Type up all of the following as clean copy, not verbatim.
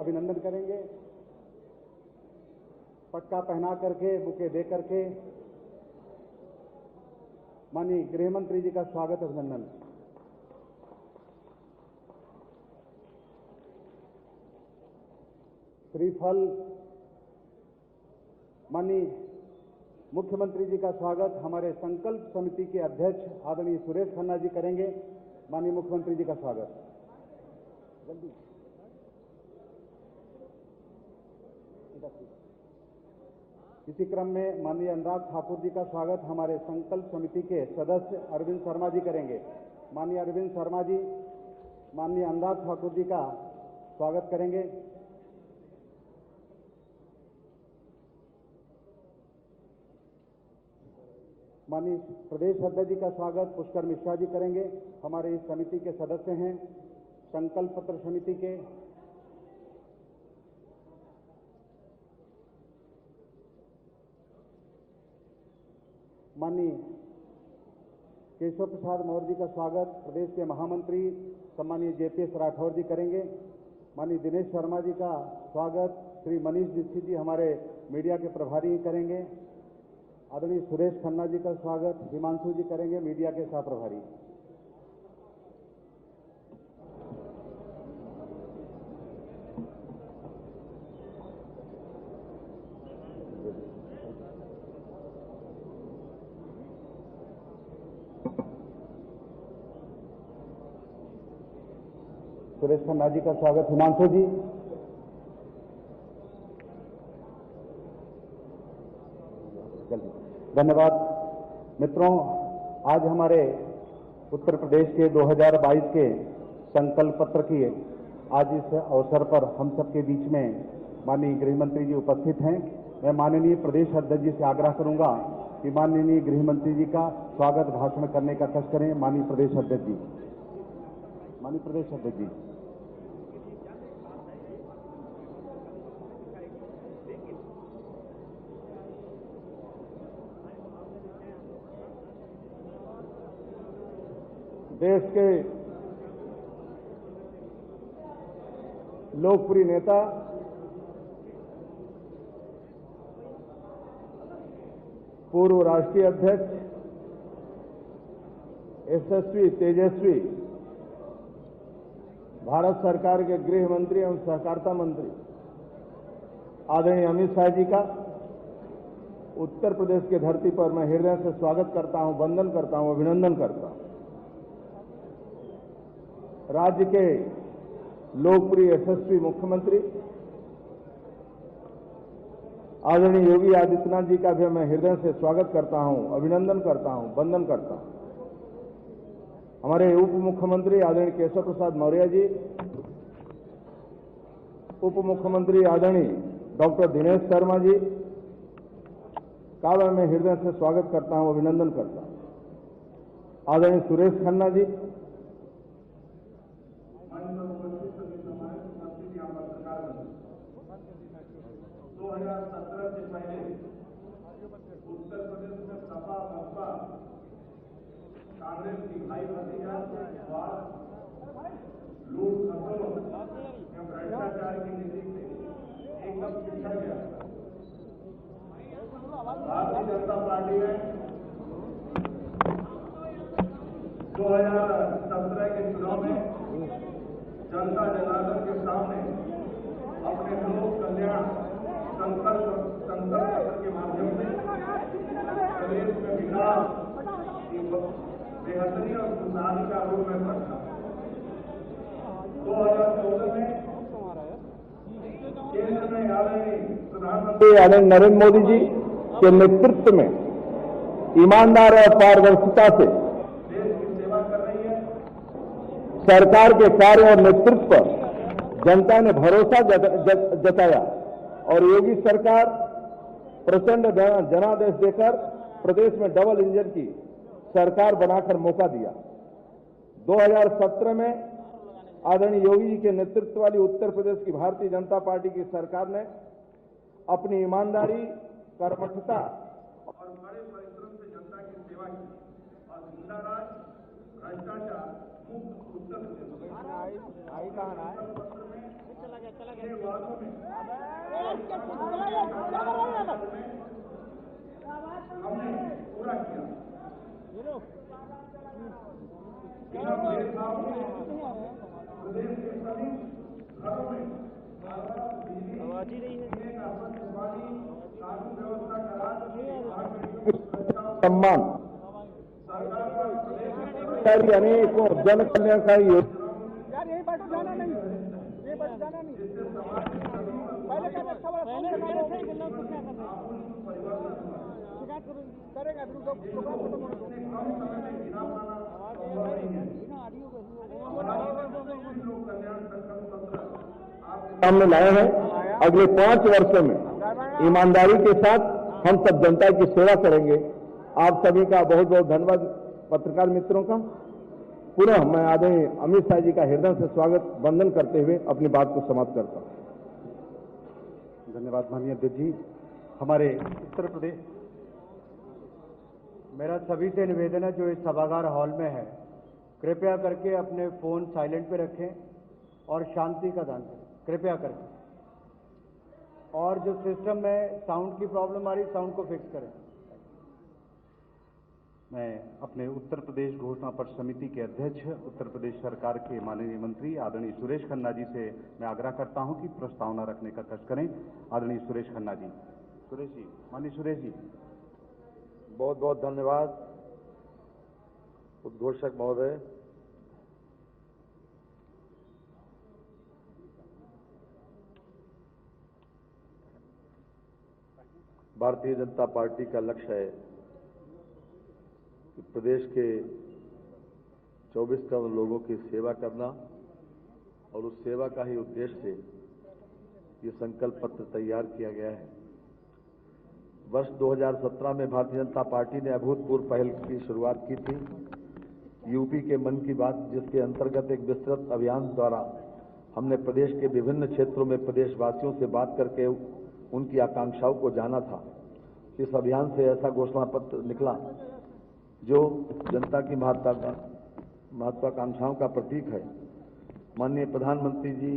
अभिनंदन करेंगे। पटका पहना करके, बुके दे करके माननीय गृह मंत्री जी का स्वागत अभिनंदन। श्रीफल माननीय मुख्यमंत्री जी का स्वागत हमारे संकल्प समिति के अध्यक्ष आदरणीय सुरेश खन्ना जी करेंगे। माननीय मुख्यमंत्री जी का स्वागत। जल्दी इसी क्रम में माननीय अनुराग ठाकुर जी का स्वागत हमारे संकल्प समिति के सदस्य अरविंद शर्मा जी करेंगे। माननीय अरविंद शर्मा जी माननीय अनुराग ठाकुर जी का स्वागत करेंगे। माननीय प्रदेश अध्यक्ष जी का स्वागत पुष्कर मिश्रा जी करेंगे। हमारे इस समिति के सदस्य हैं, संकल्प पत्र समिति के। माननीय केशव प्रसाद मौर्य जी का स्वागत प्रदेश के महामंत्री सम्मानीय जेपीएस राठौर जी करेंगे। माननीय दिनेश शर्मा जी का स्वागत श्री मनीष दीक्षित जी हमारे मीडिया के प्रभारी करेंगे। आदरणीय सुरेश खन्ना जी का स्वागत हिमांशु जी करेंगे, मीडिया के सह प्रभारी। सुरेश खन्ना जी का स्वागत हिमांशु जी। धन्यवाद मित्रों, आज हमारे उत्तर प्रदेश के 2022 के संकल्प पत्र की आज इस अवसर पर हम सबके बीच में माननीय गृह मंत्री जी उपस्थित हैं। मैं माननीय प्रदेश अध्यक्ष जी से आग्रह करूंगा कि माननीय गृह मंत्री जी का स्वागत भाषण करने का कष्ट करें। माननीय प्रदेश अध्यक्ष जी, माननीय प्रदेश अध्यक्ष जी। देश के लोकप्रिय नेता पूर्व राष्ट्रीय अध्यक्ष यशस्वी तेजस्वी भारत सरकार के गृह मंत्री एवं सहकारिता मंत्री आदरणीय अमित शाह जी का उत्तर प्रदेश की धरती पर मैं हृदय से स्वागत करता हूं, वंदन करता हूं, अभिनंदन करता हूं। राज्य के लोकप्रिय यशस्वी मुख्यमंत्री आदरणीय योगी आदित्यनाथ जी का भी मैं हृदय से स्वागत करता हूं, अभिनंदन करता हूं, वंदन करता हूं। हमारे उप मुख्यमंत्री आदरणीय केशव प्रसाद मौर्य जी, उप मुख्यमंत्री आदरणीय डॉक्टर दिनेश शर्मा जी का मैं हृदय से स्वागत करता हूं, अभिनंदन करता हूं। आदरणीय सुरेश खन्ना जी, 2017 से पहले उत्तर प्रदेश में सपा बसपा कांग्रेस की भाई भतीजा लूट खसों एवं भ्रष्टाचार की नीति से एकदम पिछड़ गया। भारतीय जनता पार्टी ने 2017 के चुनाव में जनता जनार्दन के सामने अपने लोक कल्याण संकल्प पत्र के माध्यम से प्रदेश में विकास की बेहतरी और खुशहाली का रूप में रखा। 2014 में केंद्र में आदरणीय प्रधानमंत्री आदरणीय नरेंद्र मोदी जी के नेतृत्व में ईमानदार और पारदर्शिता से देश की सेवा कर रही है। सरकार के कार्य और नेतृत्व पर जनता ने भरोसा जताया और योगी सरकार प्रचंड जनादेश देकर प्रदेश में डबल इंजन की सरकार बनाकर मौका दिया। 2017 में आदरणीय योगी जी के नेतृत्व वाली उत्तर प्रदेश की भारतीय जनता पार्टी की सरकार ने अपनी ईमानदारी, कर्मठता और बड़े परिश्रम से जनता की सेवा की और गुंडाराज, भ्रष्टाचार मुक्त उत्तर प्रदेश के वादों में हमने पूरा किया। बिना भेदभाव के प्रदेश के सभी घरों में बिजली, पानी, कानून व्यवस्था का राज, सम्मान, सरकारी अनेकों जन कल्याणकारी योजना, यार यही बाटो जाना नहीं, ये बात जाना नहीं। पहले क्या अच्छा वाला फोन करना सही करना कुछ क्या करना शिकायत करेगा फिर तो प्रोग्राम खत्म होगा। सामने लाए हैं। अगले 5 वर्षों में ईमानदारी के साथ हम सब जनता की सेवा करेंगे। आप सभी का बहुत बहुत धन्यवाद। पत्रकार मित्रों का पुनः मैं आदरणीय अमित शाह जी का हृदय से स्वागत वंदन करते हुए अपनी बात को समाप्त करता हूं। धन्यवाद माननीय अध्यक्ष जी। हमारे उत्तर प्रदेश, मेरा सभी से निवेदन है जो इस सभागार हॉल में है, कृपया करके अपने फोन साइलेंट पे रखें और शांति का दान करें, कृपया करके। और जो सिस्टम में साउंड की प्रॉब्लम आ रही, साउंड को फिक्स करें। मैं अपने उत्तर प्रदेश घोषणा पत्र समिति के अध्यक्ष, उत्तर प्रदेश सरकार के माननीय मंत्री आदरणीय सुरेश खन्ना जी से मैं आग्रह करता हूं कि प्रस्तावना रखने का कष्ट करें। आदरणीय सुरेश खन्ना जी। सुरेश जी, माननीय सुरेश जी। बहुत बहुत धन्यवाद उद्घोषक महोदय। भारतीय जनता पार्टी का लक्ष्य है कि प्रदेश के 24 करोड़ लोगों की सेवा करना और उस सेवा का ही उद्देश्य से ये संकल्प पत्र तैयार किया गया है। वर्ष 2017 में भारतीय जनता पार्टी ने अभूतपूर्व पहल की शुरुआत की थी, यूपी के मन की बात, जिसके अंतर्गत एक विस्तृत अभियान द्वारा हमने प्रदेश के विभिन्न क्षेत्रों में प्रदेशवासियों से बात करके उनकी आकांक्षाओं को जाना था। इस अभियान से ऐसा घोषणा पत्र निकला जो जनता की महत्वाकांक्षाओं का प्रतीक है। माननीय प्रधानमंत्री जी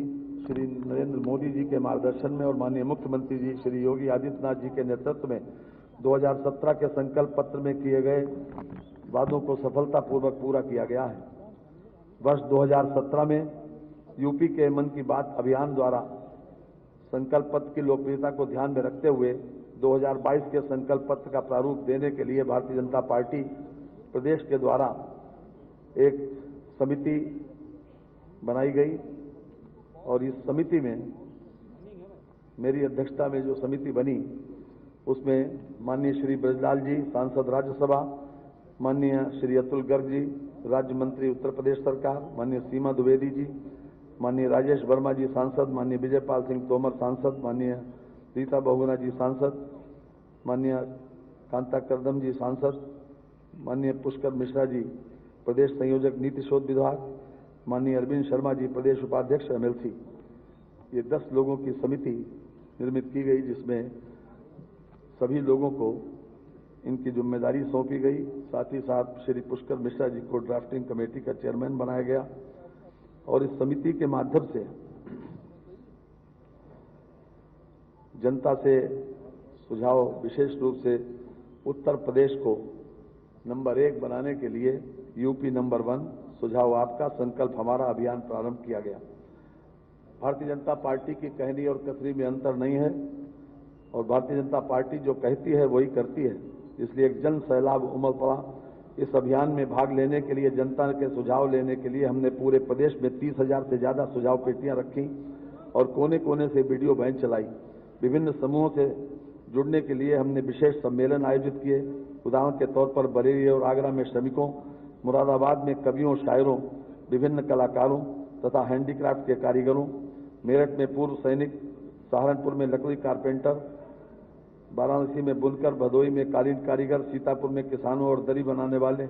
श्री नरेंद्र मोदी जी के मार्गदर्शन में और माननीय मुख्यमंत्री जी श्री योगी आदित्यनाथ जी के नेतृत्व में 2017 के संकल्प पत्र में किए गए वादों को सफलतापूर्वक पूरा किया गया है। वर्ष 2017 में यूपी के मन की बात अभियान द्वारा संकल्प पत्र की लोकप्रियता को ध्यान में रखते हुए 2022 के संकल्प पत्र का प्रारूप देने के लिए भारतीय जनता पार्टी प्रदेश के द्वारा एक समिति बनाई गई और इस समिति में मेरी अध्यक्षता में जो समिति बनी उसमें माननीय श्री ब्रजलाल जी सांसद राज्यसभा, माननीय श्री अतुल गर्ग जी राज्य मंत्री उत्तर प्रदेश सरकार, माननीय सीमा द्विवेदी जी, माननीय राजेश वर्मा जी सांसद, माननीय विजयपाल सिंह तोमर सांसद, माननीय रीता बहुगुणा जी सांसद, माननीय कांता करदम जी सांसद, माननीय पुष्कर मिश्रा जी प्रदेश संयोजक नीति शोध विभाग, माननीय अरविंद शर्मा जी प्रदेश उपाध्यक्ष एमएलसी। ये 10 लोगों की समिति निर्मित की गई जिसमें सभी लोगों को इनकी जिम्मेदारी सौंपी गई। साथ ही साथ श्री पुष्कर मिश्रा जी को ड्राफ्टिंग कमेटी का चेयरमैन बनाया गया और इस समिति के माध्यम से जनता से सुझाव, विशेष रूप से उत्तर प्रदेश को नंबर 1 बनाने के लिए यूपी नंबर 1 सुझाव आपका, संकल्प हमारा अभियान प्रारंभ किया गया। भारतीय जनता पार्टी की कहनी और कसरी में अंतर नहीं है और भारतीय जनता पार्टी जो कहती है वही करती है, इसलिए एक जन सैलाब उमड़ पड़ा। इस अभियान में भाग लेने के लिए, जनता के सुझाव लेने के लिए हमने पूरे प्रदेश में 30,000 से ज्यादा सुझाव पेटियां रखी और कोने कोने से वीडियो वैन चलाई। विभिन्न समूहों से जुड़ने के लिए हमने विशेष सम्मेलन आयोजित किए। उदाहरण के तौर पर बरेली और आगरा में श्रमिकों, मुरादाबाद में कवियों, शायरों, विभिन्न कलाकारों तथा हैंडीक्राफ्ट के कारीगरों, मेरठ में पूर्व सैनिक, सहारनपुर में लकड़ी कारपेंटर, वाराणसी में बुनकर, भदोई में कालीन कारीगर, सीतापुर में किसानों और दरी बनाने वाले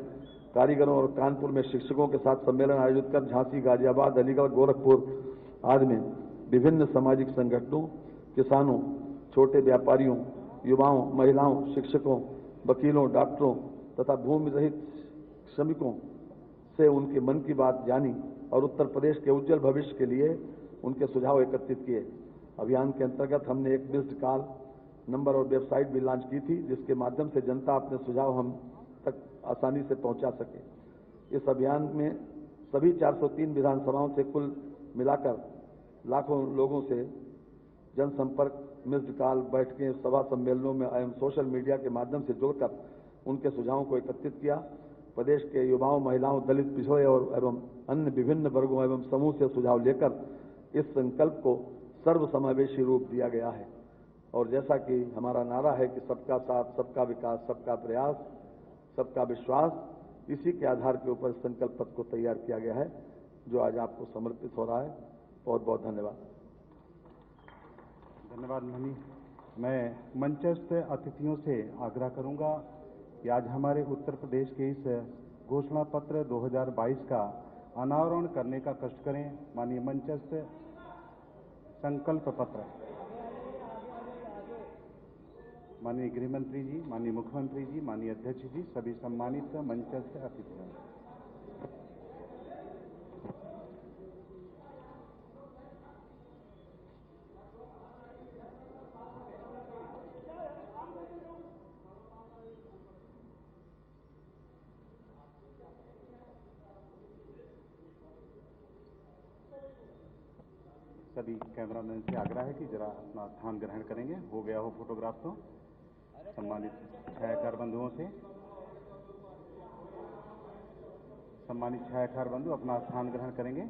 कारीगरों और कानपुर में शिक्षकों के साथ सम्मेलन आयोजित कर झांसी, गाजियाबाद, अलीगढ़, गोरखपुर आदि में विभिन्न सामाजिक संगठनों, किसानों, छोटे व्यापारियों, युवाओं, महिलाओं, शिक्षकों, वकीलों, डॉक्टरों तथा भूमि रहित श्रमिकों से उनके मन की बात जानी और उत्तर प्रदेश के उज्जवल भविष्य के लिए उनके सुझाव एकत्रित किए। अभियान के अंतर्गत हमने एक मिस्ड कॉल नंबर और वेबसाइट भी लॉन्च की थी, जिसके माध्यम से जनता अपने सुझाव हम तक आसानी से पहुंचा सके। इस अभियान में सभी 403 विधानसभाओं से कुल मिलाकर लाखों लोगों से जनसंपर्क, मिस्ड कॉल, बैठकें, सभा सम्मेलनों में एवं सोशल मीडिया के माध्यम से जुड़कर उनके सुझावों को एकत्रित किया। प्रदेश के युवाओं, महिलाओं, दलित, पिछड़े और एवं अन्य विभिन्न वर्गों एवं समूह से सुझाव लेकर इस संकल्प को सर्वसमावेशी रूप दिया गया है। और जैसा कि हमारा नारा है कि सबका साथ, सबका विकास, सबका प्रयास, सबका विश्वास, इसी के आधार के ऊपर संकल्प पत्र को तैयार किया गया है, जो आज आपको समर्पित हो रहा है। बहुत बहुत धन्यवाद। धन्यवाद मनी। मैं मंचस्थ अतिथियों से आग्रह करूंगा कि आज हमारे उत्तर प्रदेश के इस घोषणा पत्र 2022 का अनावरण करने का कष्ट करें। माननीय मंचस्थ संकल्प पत्र माननीय गृह मंत्री जी, माननीय मुख्यमंत्री जी, माननीय अध्यक्ष जी, सभी सम्मानित मंचस्थ अतिथियों। सभी कैमरामैन से आग्रह है कि जरा अपना स्थान ग्रहण करेंगे। हो गया हो फोटोग्राफ तो सम्मानित छायाकार बंधुओं से। सम्मानित छायाकार बंधु अपना स्थान ग्रहण करेंगे।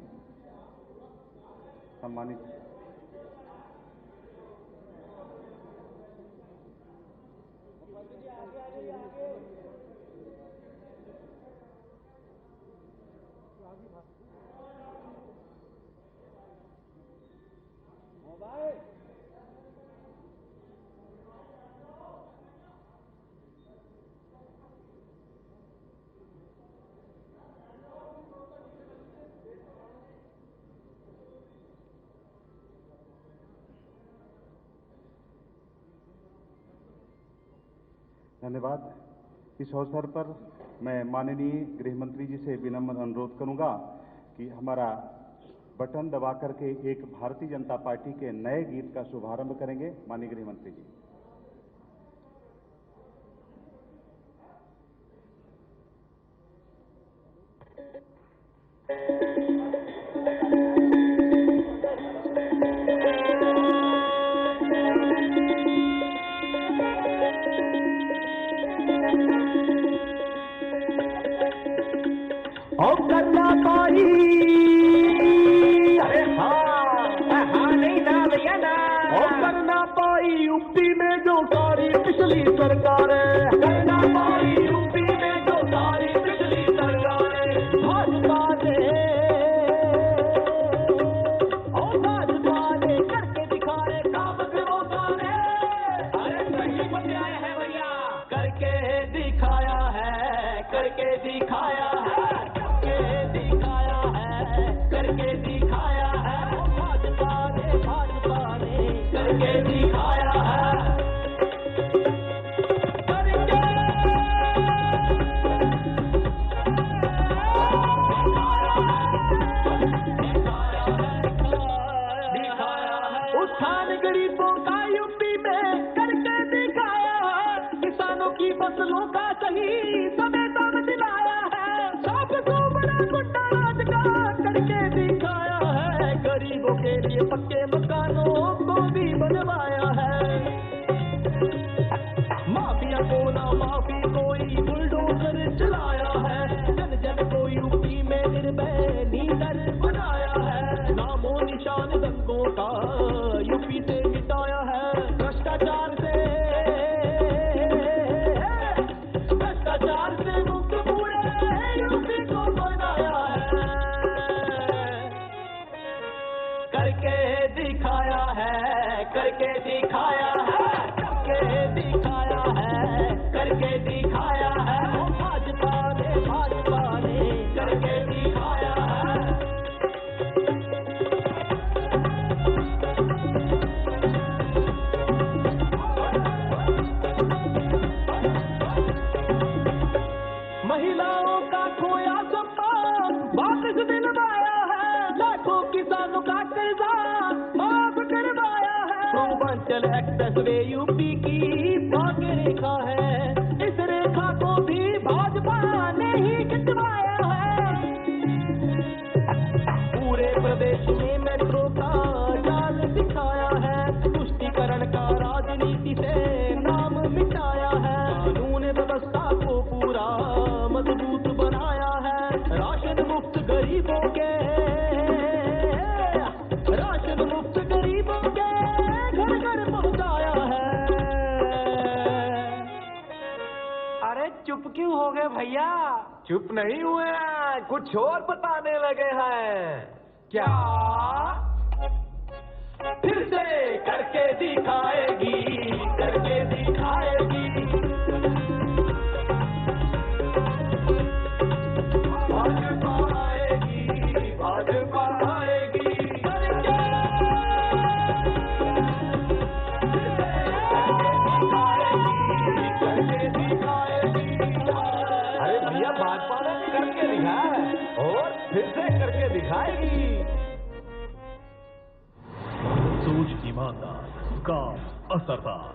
सम्मानित धन्यवाद। इस अवसर पर मैं माननीय गृह मंत्री जी से विनम्र अनुरोध करूंगा कि हमारा बटन दबा करके एक भारतीय जनता पार्टी के नए गीत का शुभारंभ करेंगे। माननीय गृह मंत्री जी। करना पाई, अरे हाँ नहीं ना भैया ना, करना पाई यूपी में जो सारी पिछली सरकार है, करना पाई यूपी में जो सारी पिछली सरकार है, भाजपा ने करके दिखाए काम वो सारे। अरे सही बंदे आए हैं भैया, करके दिखाया है, करके दिखाया है, करके दिखाया है, भाजपा ने करके दिखाया है, उत्थान गरीबों का यूपी में करके दिखाया है, किसानों की फसलों का सही समय दाम दिलाया है, सबको बड़ा गुंडा राज का करके दिखाया है, गरीबों के लिए पक्के मकानों को भी बनवाया है, माफिया को ना माफी कोई बुलडोजर चलाया है, जन जन को यूपी में निर्भय लीडर बनाया है, नामो निशान दंगों का यूपी से मिटाया है, भ्रष्टाचार से मुक्त पूरे यूपी को बनाया है, करके दिखाया है, करके दिखाया है, करके दिखाया है, करके दिखाया है, भाजपा ने करके दिखाया है। महिलाओं का खोया सम्मान वापस दिलवाया है, लाखों किसानों का कर्जा पूर्वांचल एक्सप्रेसवे यूपी की भाग्य रेखा है। इस रेखा को भी भाजपा ने ही खिंचवाया है। पूरे प्रदेश में मेट्रो का जाल बिछाया है। तुष्टीकरण का राजनीति से नाम मिटाया है। कानून व्यवस्था को पूरा मजबूत बनाया है। राशन मुक्त गरीबों के घर घर पहुंचाया है। अरे चुप क्यों हो गए भैया? चुप नहीं हुए, कुछ और बताने लगे हैं। क्या? फिर से करके दिखाएगी, करके दिखाएगी। भाजपा आएगी, भाजपा आएगी। करके दिखाएगी। अरे भैया भाजपा ने करके दिखाया है और फिर से करके दिखाएगी। सोच ईमानदार, काम असरदार।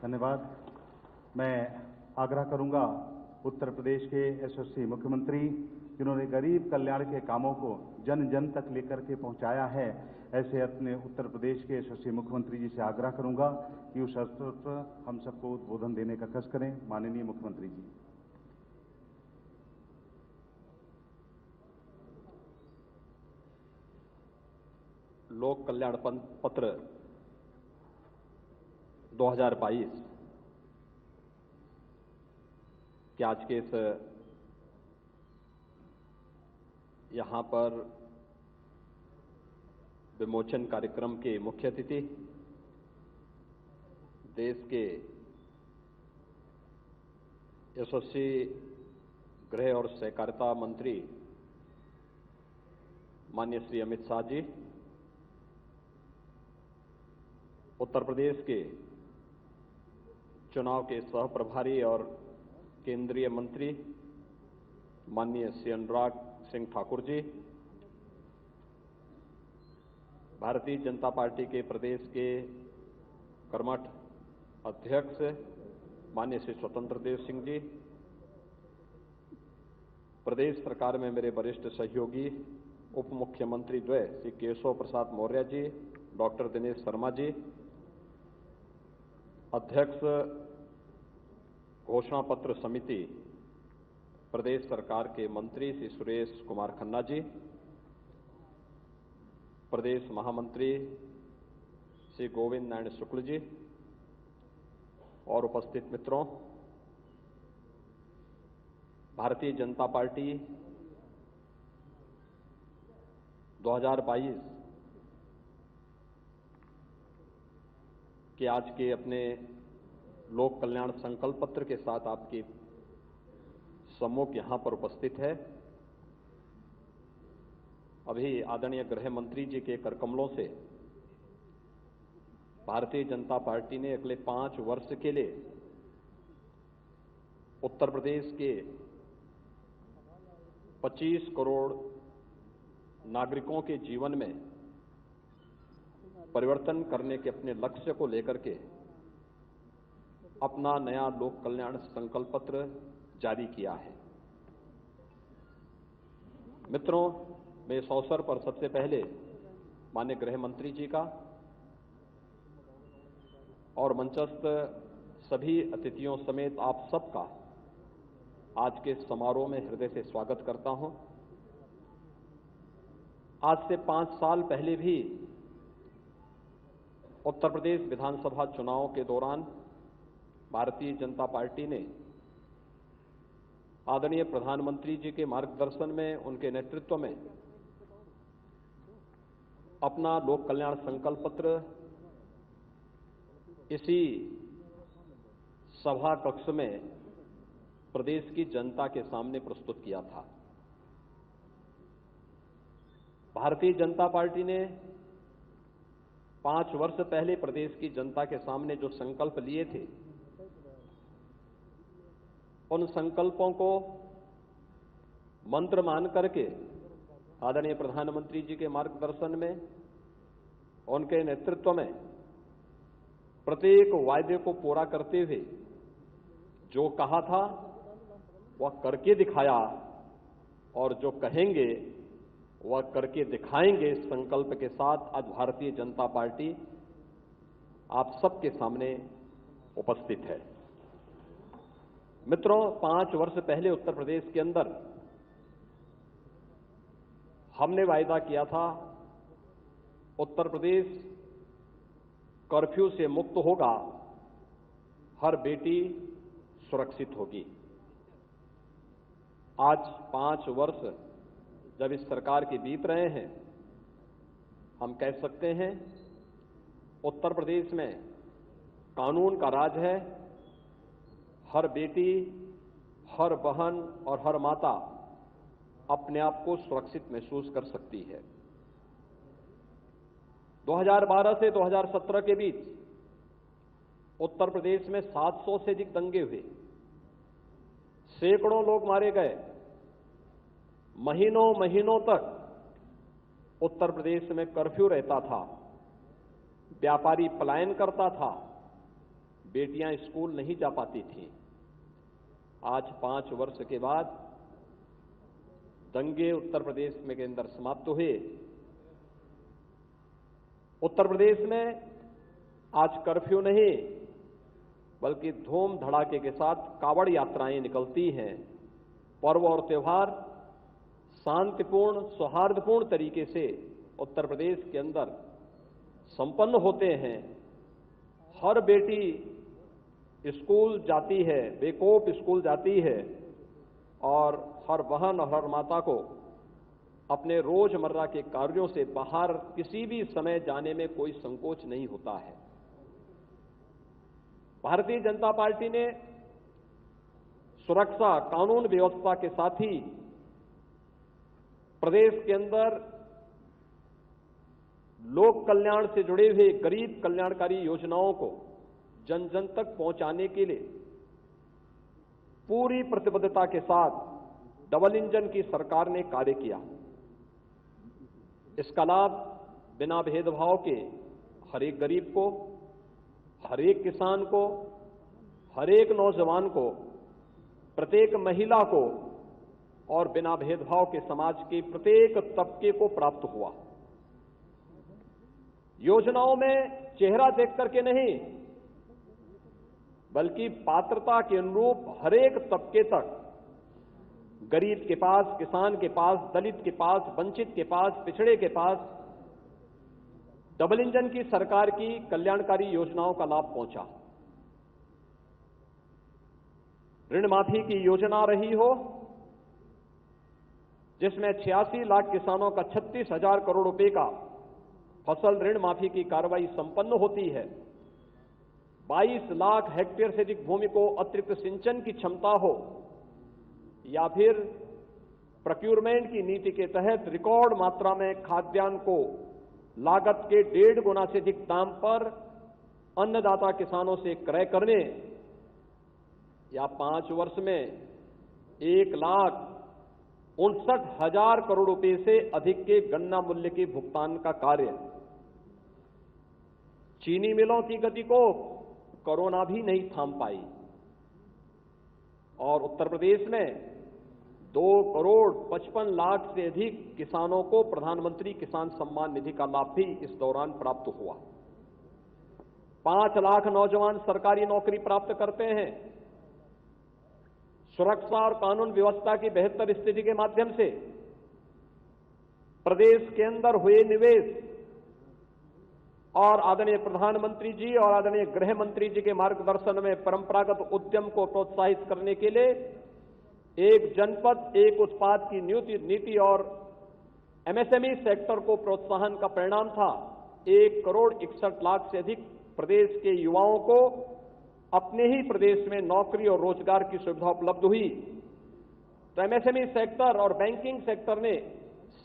धन्यवाद। मैं आग्रह करूंगा उत्तर प्रदेश के यशस्वी मुख्यमंत्री जिन्होंने गरीब कल्याण के कामों को जन जन तक लेकर के पहुंचाया है, ऐसे अपने उत्तर प्रदेश के यशस्वी मुख्यमंत्री जी से आग्रह करूंगा कि उस अवसर पर हम सबको उद्बोधन देने का कष्ट करें। माननीय मुख्यमंत्री जी। लोक कल्याण पत्र 2022 के आज के इस यहाँ पर विमोचन कार्यक्रम के मुख्य अतिथि देश के यशस्वी गृह और सहकारिता मंत्री माननीय श्री अमित शाह जी, उत्तर प्रदेश के चुनाव के सह प्रभारी और केंद्रीय मंत्री माननीय श्री अनुराग सिंह ठाकुर जी, भारतीय जनता पार्टी के प्रदेश के कर्मठ अध्यक्ष माननीय श्री स्वतंत्र देव सिंह जी, प्रदेश सरकार में मेरे वरिष्ठ सहयोगी उप मुख्यमंत्री द्वय श्री केशव प्रसाद मौर्य जी, डॉक्टर दिनेश शर्मा जी, अध्यक्ष घोषणा पत्र समिति प्रदेश सरकार के मंत्री श्री सुरेश कुमार खन्ना जी, प्रदेश महामंत्री श्री गोविंद नारायण शुक्ल जी और उपस्थित मित्रों, भारतीय जनता पार्टी 2022 के आज के अपने लोक कल्याण संकल्प पत्र के साथ आपके सम्मुख यहां पर उपस्थित है। अभी आदरणीय गृह मंत्री जी के करकमलों से भारतीय जनता पार्टी ने अगले 5 वर्ष के लिए उत्तर प्रदेश के 25 करोड़ नागरिकों के जीवन में परिवर्तन करने के अपने लक्ष्य को लेकर के अपना नया लोक कल्याण संकल्प पत्र जारी किया है। मित्रों, मैं इस अवसर पर सबसे पहले माननीय गृह मंत्री जी का और मंचस्थ सभी अतिथियों समेत आप सबका आज के समारोह में हृदय से स्वागत करता हूं। आज से 5 साल पहले भी उत्तर प्रदेश विधानसभा चुनाव के दौरान भारतीय जनता पार्टी ने आदरणीय प्रधानमंत्री जी के मार्गदर्शन में, उनके नेतृत्व में अपना लोक कल्याण संकल्प पत्र इसी सभा कक्ष में प्रदेश की जनता के सामने प्रस्तुत किया था। भारतीय जनता पार्टी ने 5 वर्ष पहले प्रदेश की जनता के सामने जो संकल्प लिए थे, उन संकल्पों को मंत्र मान करके आदरणीय प्रधानमंत्री जी के मार्गदर्शन में, उनके नेतृत्व में प्रत्येक वायदे को पूरा करते हुए जो कहा था वह करके दिखाया और जो कहेंगे वह करके दिखाएंगे। इस संकल्प के साथ आज भारतीय जनता पार्टी आप सबके सामने उपस्थित है। मित्रों, 5 वर्ष पहले उत्तर प्रदेश के अंदर हमने वायदा किया था उत्तर प्रदेश कर्फ्यू से मुक्त होगा, हर बेटी सुरक्षित होगी। आज 5 वर्ष जब इस सरकार के बीत रहे हैं, हम कह सकते हैं उत्तर प्रदेश में कानून का राज है। हर बेटी, हर बहन और हर माता अपने आप को सुरक्षित महसूस कर सकती है। 2012 से 2017 के बीच उत्तर प्रदेश में 700 से अधिक दंगे हुए, सैकड़ों लोग मारे गए। महीनों महीनों तक उत्तर प्रदेश में कर्फ्यू रहता था, व्यापारी पलायन करता था, बेटियां स्कूल नहीं जा पाती थीं। आज 5 वर्ष के बाद दंगे उत्तर प्रदेश में के अंदर समाप्त हुए। उत्तर प्रदेश में आज कर्फ्यू नहीं बल्कि धूम धड़ाके के साथ कावड़ यात्राएं निकलती हैं। पर्व और त्योहार शांतिपूर्ण, सौहार्दपूर्ण तरीके से उत्तर प्रदेश के अंदर संपन्न होते हैं। हर बेटी स्कूल जाती है, बेखौफ स्कूल जाती है और हर बहन और हर माता को अपने रोजमर्रा के कार्यों से बाहर किसी भी समय जाने में कोई संकोच नहीं होता है। भारतीय जनता पार्टी ने सुरक्षा, कानून व्यवस्था के साथ ही प्रदेश के अंदर लोक कल्याण से जुड़े हुए गरीब कल्याणकारी योजनाओं को जन जन तक पहुंचाने के लिए पूरी प्रतिबद्धता के साथ डबल इंजन की सरकार ने कार्य किया। इसका लाभ बिना भेदभाव के हर एक गरीब को, हर एक किसान को, हर एक नौजवान को, प्रत्येक महिला को और बिना भेदभाव के समाज के प्रत्येक तबके को प्राप्त हुआ। योजनाओं में चेहरा देख करके नहीं बल्कि पात्रता के अनुरूप हर एक तबके तक, गरीब के पास, किसान के पास, दलित के पास, वंचित के पास, पिछड़े के पास डबल इंजन की सरकार की कल्याणकारी योजनाओं का लाभ पहुंचा। ऋण माफी की योजना रही हो जिसमें 86 लाख किसानों का 36,000 करोड़ रुपए का फसल ऋण माफी की कार्रवाई संपन्न होती है। 22 लाख हेक्टेयर से अधिक भूमि को अतिरिक्त सिंचन की क्षमता हो, या फिर प्रोक्योरमेंट की नीति के तहत रिकॉर्ड मात्रा में खाद्यान्न को लागत के 1.5 गुना से अधिक दाम पर अन्नदाता किसानों से क्रय करने, या 5 वर्ष में 1,59,000 करोड़ रुपए से अधिक के गन्ना मूल्य के भुगतान का कार्य। चीनी मिलों की गति को कोरोना भी नहीं थाम पाई और उत्तर प्रदेश में 2,55,00,000 से अधिक किसानों को प्रधानमंत्री किसान सम्मान निधि का लाभ भी इस दौरान प्राप्त हुआ। 5 लाख नौजवान सरकारी नौकरी प्राप्त करते हैं। सुरक्षा और कानून व्यवस्था की बेहतर स्थिति के माध्यम से प्रदेश के अंदर हुए निवेश और आदरणीय प्रधानमंत्री जी और आदरणीय गृह मंत्री जी के मार्गदर्शन में परंपरागत उद्यम को प्रोत्साहित करने के लिए एक जनपद एक उत्पाद की नीति और एमएसएमई सेक्टर को प्रोत्साहन का परिणाम था। 1,61,00,000 से अधिक प्रदेश के युवाओं को अपने ही प्रदेश में नौकरी और रोजगार की सुविधा उपलब्ध हुई। तो एमएसएमई सेक्टर और बैंकिंग सेक्टर ने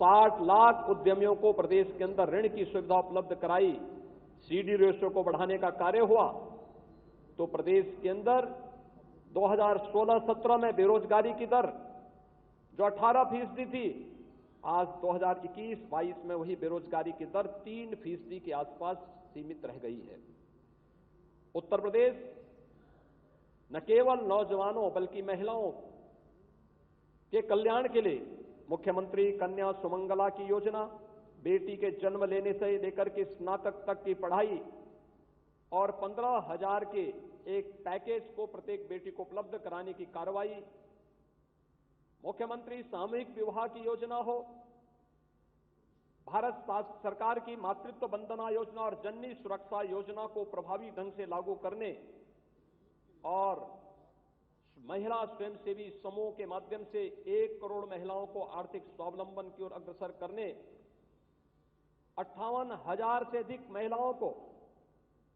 60 लाख उद्यमियों को प्रदेश के अंदर ऋण की सुविधा उपलब्ध कराई। सीडी रेशियो को बढ़ाने का कार्य हुआ। तो प्रदेश के अंदर 2016-17 में बेरोजगारी की दर जो 18% थी, आज 2021-22 में वही बेरोजगारी की दर 3% के आसपास सीमित रह गई है। उत्तर प्रदेश न केवल नौजवानों बल्कि महिलाओं के कल्याण के लिए मुख्यमंत्री कन्या सुमंगला की योजना, बेटी के जन्म लेने से लेकर के स्नातक तक की पढ़ाई और 15,000 के एक पैकेज को प्रत्येक बेटी को उपलब्ध कराने की कार्रवाई, मुख्यमंत्री सामूहिक विवाह की योजना हो, भारत सरकार की मातृत्व वंदना योजना और जननी सुरक्षा योजना को प्रभावी ढंग से लागू करने और महिला स्वयंसेवी समूह के माध्यम से 1 करोड़ महिलाओं को आर्थिक स्वावलंबन की ओर अग्रसर करने, 58,000 से अधिक महिलाओं को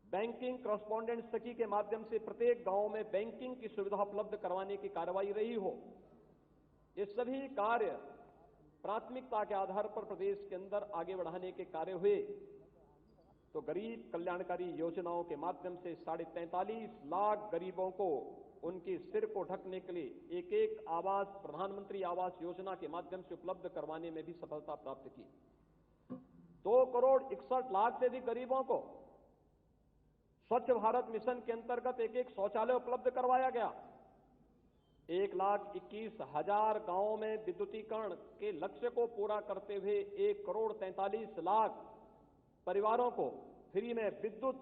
बैंकिंग करस्पॉन्डेंट सखी के माध्यम से प्रत्येक गांव में बैंकिंग की सुविधा उपलब्ध करवाने की कार्रवाई रही हो। ये सभी कार्य प्राथमिकता के आधार पर प्रदेश के अंदर आगे बढ़ाने के कार्य हुए तो गरीब कल्याणकारी योजनाओं के माध्यम से 43.5 लाख गरीबों को उनके सिर को ढकने के लिए एक आवास, प्रधानमंत्री आवास योजना के माध्यम से उपलब्ध करवाने में भी सफलता प्राप्त की। 2 करोड़ 61 लाख से अधिक गरीबों को स्वच्छ भारत मिशन के अंतर्गत एक शौचालय उपलब्ध करवाया गया। 1,21,000 गांवों में विद्युतीकरण के लक्ष्य को पूरा करते हुए 1 करोड़ 43 लाख परिवारों को फ्री में विद्युत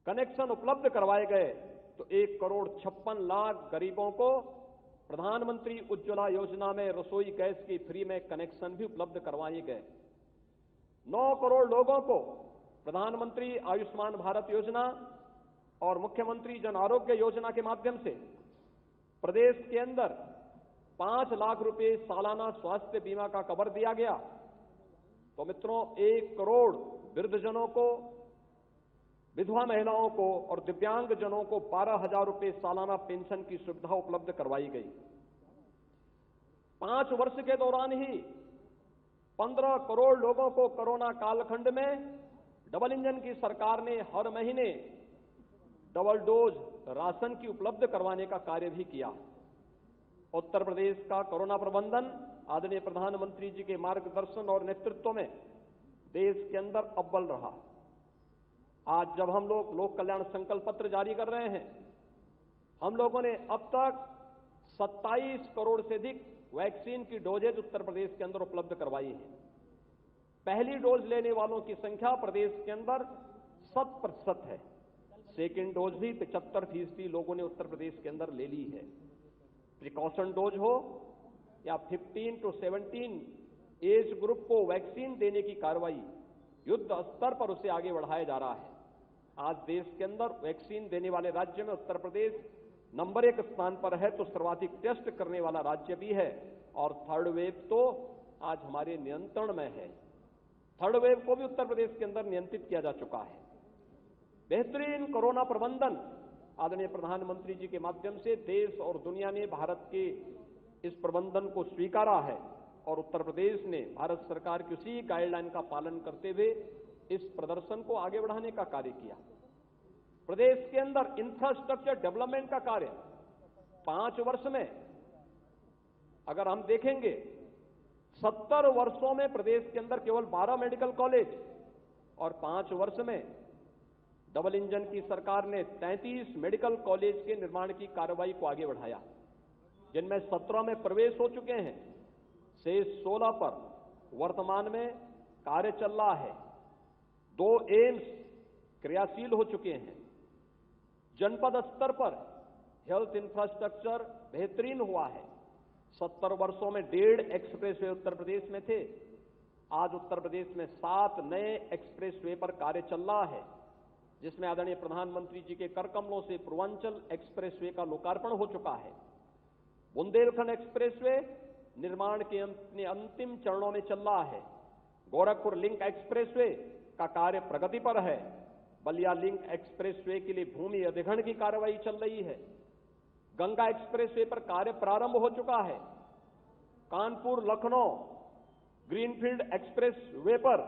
कनेक्शन उपलब्ध करवाए गए तो 1 करोड़ 56 लाख गरीबों को प्रधानमंत्री उज्ज्वला योजना में रसोई गैस की फ्री में कनेक्शन भी उपलब्ध करवाए गए। 9 करोड़ लोगों को प्रधानमंत्री आयुष्मान भारत योजना और मुख्यमंत्री जन आरोग्य योजना के माध्यम से प्रदेश के अंदर 5 लाख रुपए सालाना स्वास्थ्य बीमा का कवर दिया गया। तो मित्रों, 1 करोड़ वृद्धजनों को, विधवा महिलाओं को और दिव्यांग जनों को 12,000 रुपए सालाना पेंशन की सुविधा उपलब्ध करवाई गई। 5 वर्ष के दौरान ही 15 करोड़ लोगों को कोरोना कालखंड में डबल इंजन की सरकार ने हर महीने डबल डोज राशन की उपलब्ध करवाने का कार्य भी किया। उत्तर प्रदेश का कोरोना प्रबंधन आदरणीय प्रधानमंत्री जी के मार्गदर्शन और नेतृत्व में देश के अंदर अव्वल रहा। आज जब हम लोग लोक कल्याण संकल्प पत्र जारी कर रहे हैं, हम लोगों ने अब तक 27 करोड़ से अधिक वैक्सीन की डोजेज उत्तर प्रदेश के अंदर उपलब्ध करवाई है। पहली डोज लेने वालों की संख्या प्रदेश के अंदर 100% है। सेकेंड डोज भी 75% लोगों ने उत्तर प्रदेश के अंदर ले ली है। प्रिकॉशन डोज हो या 15 to 17 एज ग्रुप को वैक्सीन देने की कार्रवाई युद्ध स्तर पर उसे आगे बढ़ाया जा रहा है। आज देश के अंदर वैक्सीन देने वाले राज्य में उत्तर प्रदेश नंबर 1 स्थान पर है, तो सर्वाधिक टेस्ट करने वाला राज्य भी है और थर्ड वेव तो आज हमारे नियंत्रण में है। थर्ड वेव को भी उत्तर प्रदेश के अंदर नियंत्रित किया जा चुका है। बेहतरीन कोरोना प्रबंधन आदरणीय प्रधानमंत्री जी के माध्यम से देश और दुनिया ने भारत के इस प्रबंधन को स्वीकारा है और उत्तर प्रदेश ने भारत सरकार की उसी गाइडलाइन का पालन करते हुए इस प्रदर्शन को आगे बढ़ाने का कार्य किया। प्रदेश के अंदर इंफ्रास्ट्रक्चर डेवलपमेंट का कार्य 5 वर्ष में अगर हम देखेंगे, 70 वर्षों में प्रदेश के अंदर केवल 12 मेडिकल कॉलेज और 5 वर्ष में डबल इंजन की सरकार ने 33 मेडिकल कॉलेज के निर्माण की कार्रवाई को आगे बढ़ाया, जिनमें 17 में प्रवेश हो चुके हैं, शेष 16 पर वर्तमान में कार्य चल रहा है। 2 एम्स क्रियाशील हो चुके हैं। जनपद स्तर पर हेल्थ इंफ्रास्ट्रक्चर बेहतरीन हुआ है। 70 वर्षों में 1.5 एक्सप्रेसवे उत्तर प्रदेश में थे, आज उत्तर प्रदेश में 7 नए एक्सप्रेसवे पर कार्य चल रहा है, जिसमें आदरणीय प्रधानमंत्री जी के कर कमलों से पूर्वांचल एक्सप्रेसवे का लोकार्पण हो चुका है। बुंदेलखंड एक्सप्रेसवे निर्माण के अपने अंतिम चरणों में चल रहा है। गोरखपुर लिंक एक्सप्रेसवे का कार्य प्रगति पर है। बलिया लिंक एक्सप्रेसवे के लिए भूमि अधिग्रहण की कार्रवाई चल रही है। गंगा एक्सप्रेसवे पर कार्य प्रारंभ हो चुका है। कानपुर लखनऊ ग्रीनफील्ड एक्सप्रेसवे पर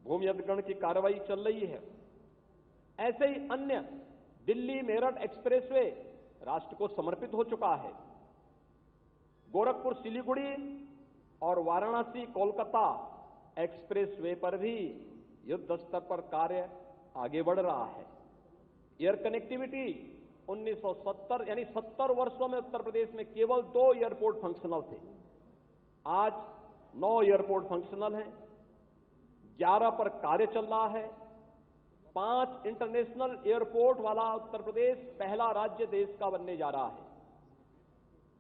भूमि अधिग्रहण की कार्रवाई चल रही है। ऐसे ही अन्य दिल्ली मेरठ एक्सप्रेसवे राष्ट्र को समर्पित हो चुका है। गोरखपुर सिलीगुड़ी और वाराणसी कोलकाता एक्सप्रेसवे पर भी युद्ध स्तर पर कार्य आगे बढ़ रहा है। एयर कनेक्टिविटी 1970 यानी 70 वर्षों में उत्तर प्रदेश में केवल 2 एयरपोर्ट फंक्शनल थे। आज 9 एयरपोर्ट फंक्शनल हैं, 11 पर कार्य चल रहा है। 5 इंटरनेशनल एयरपोर्ट वाला उत्तर प्रदेश पहला राज्य देश का बनने जा रहा है।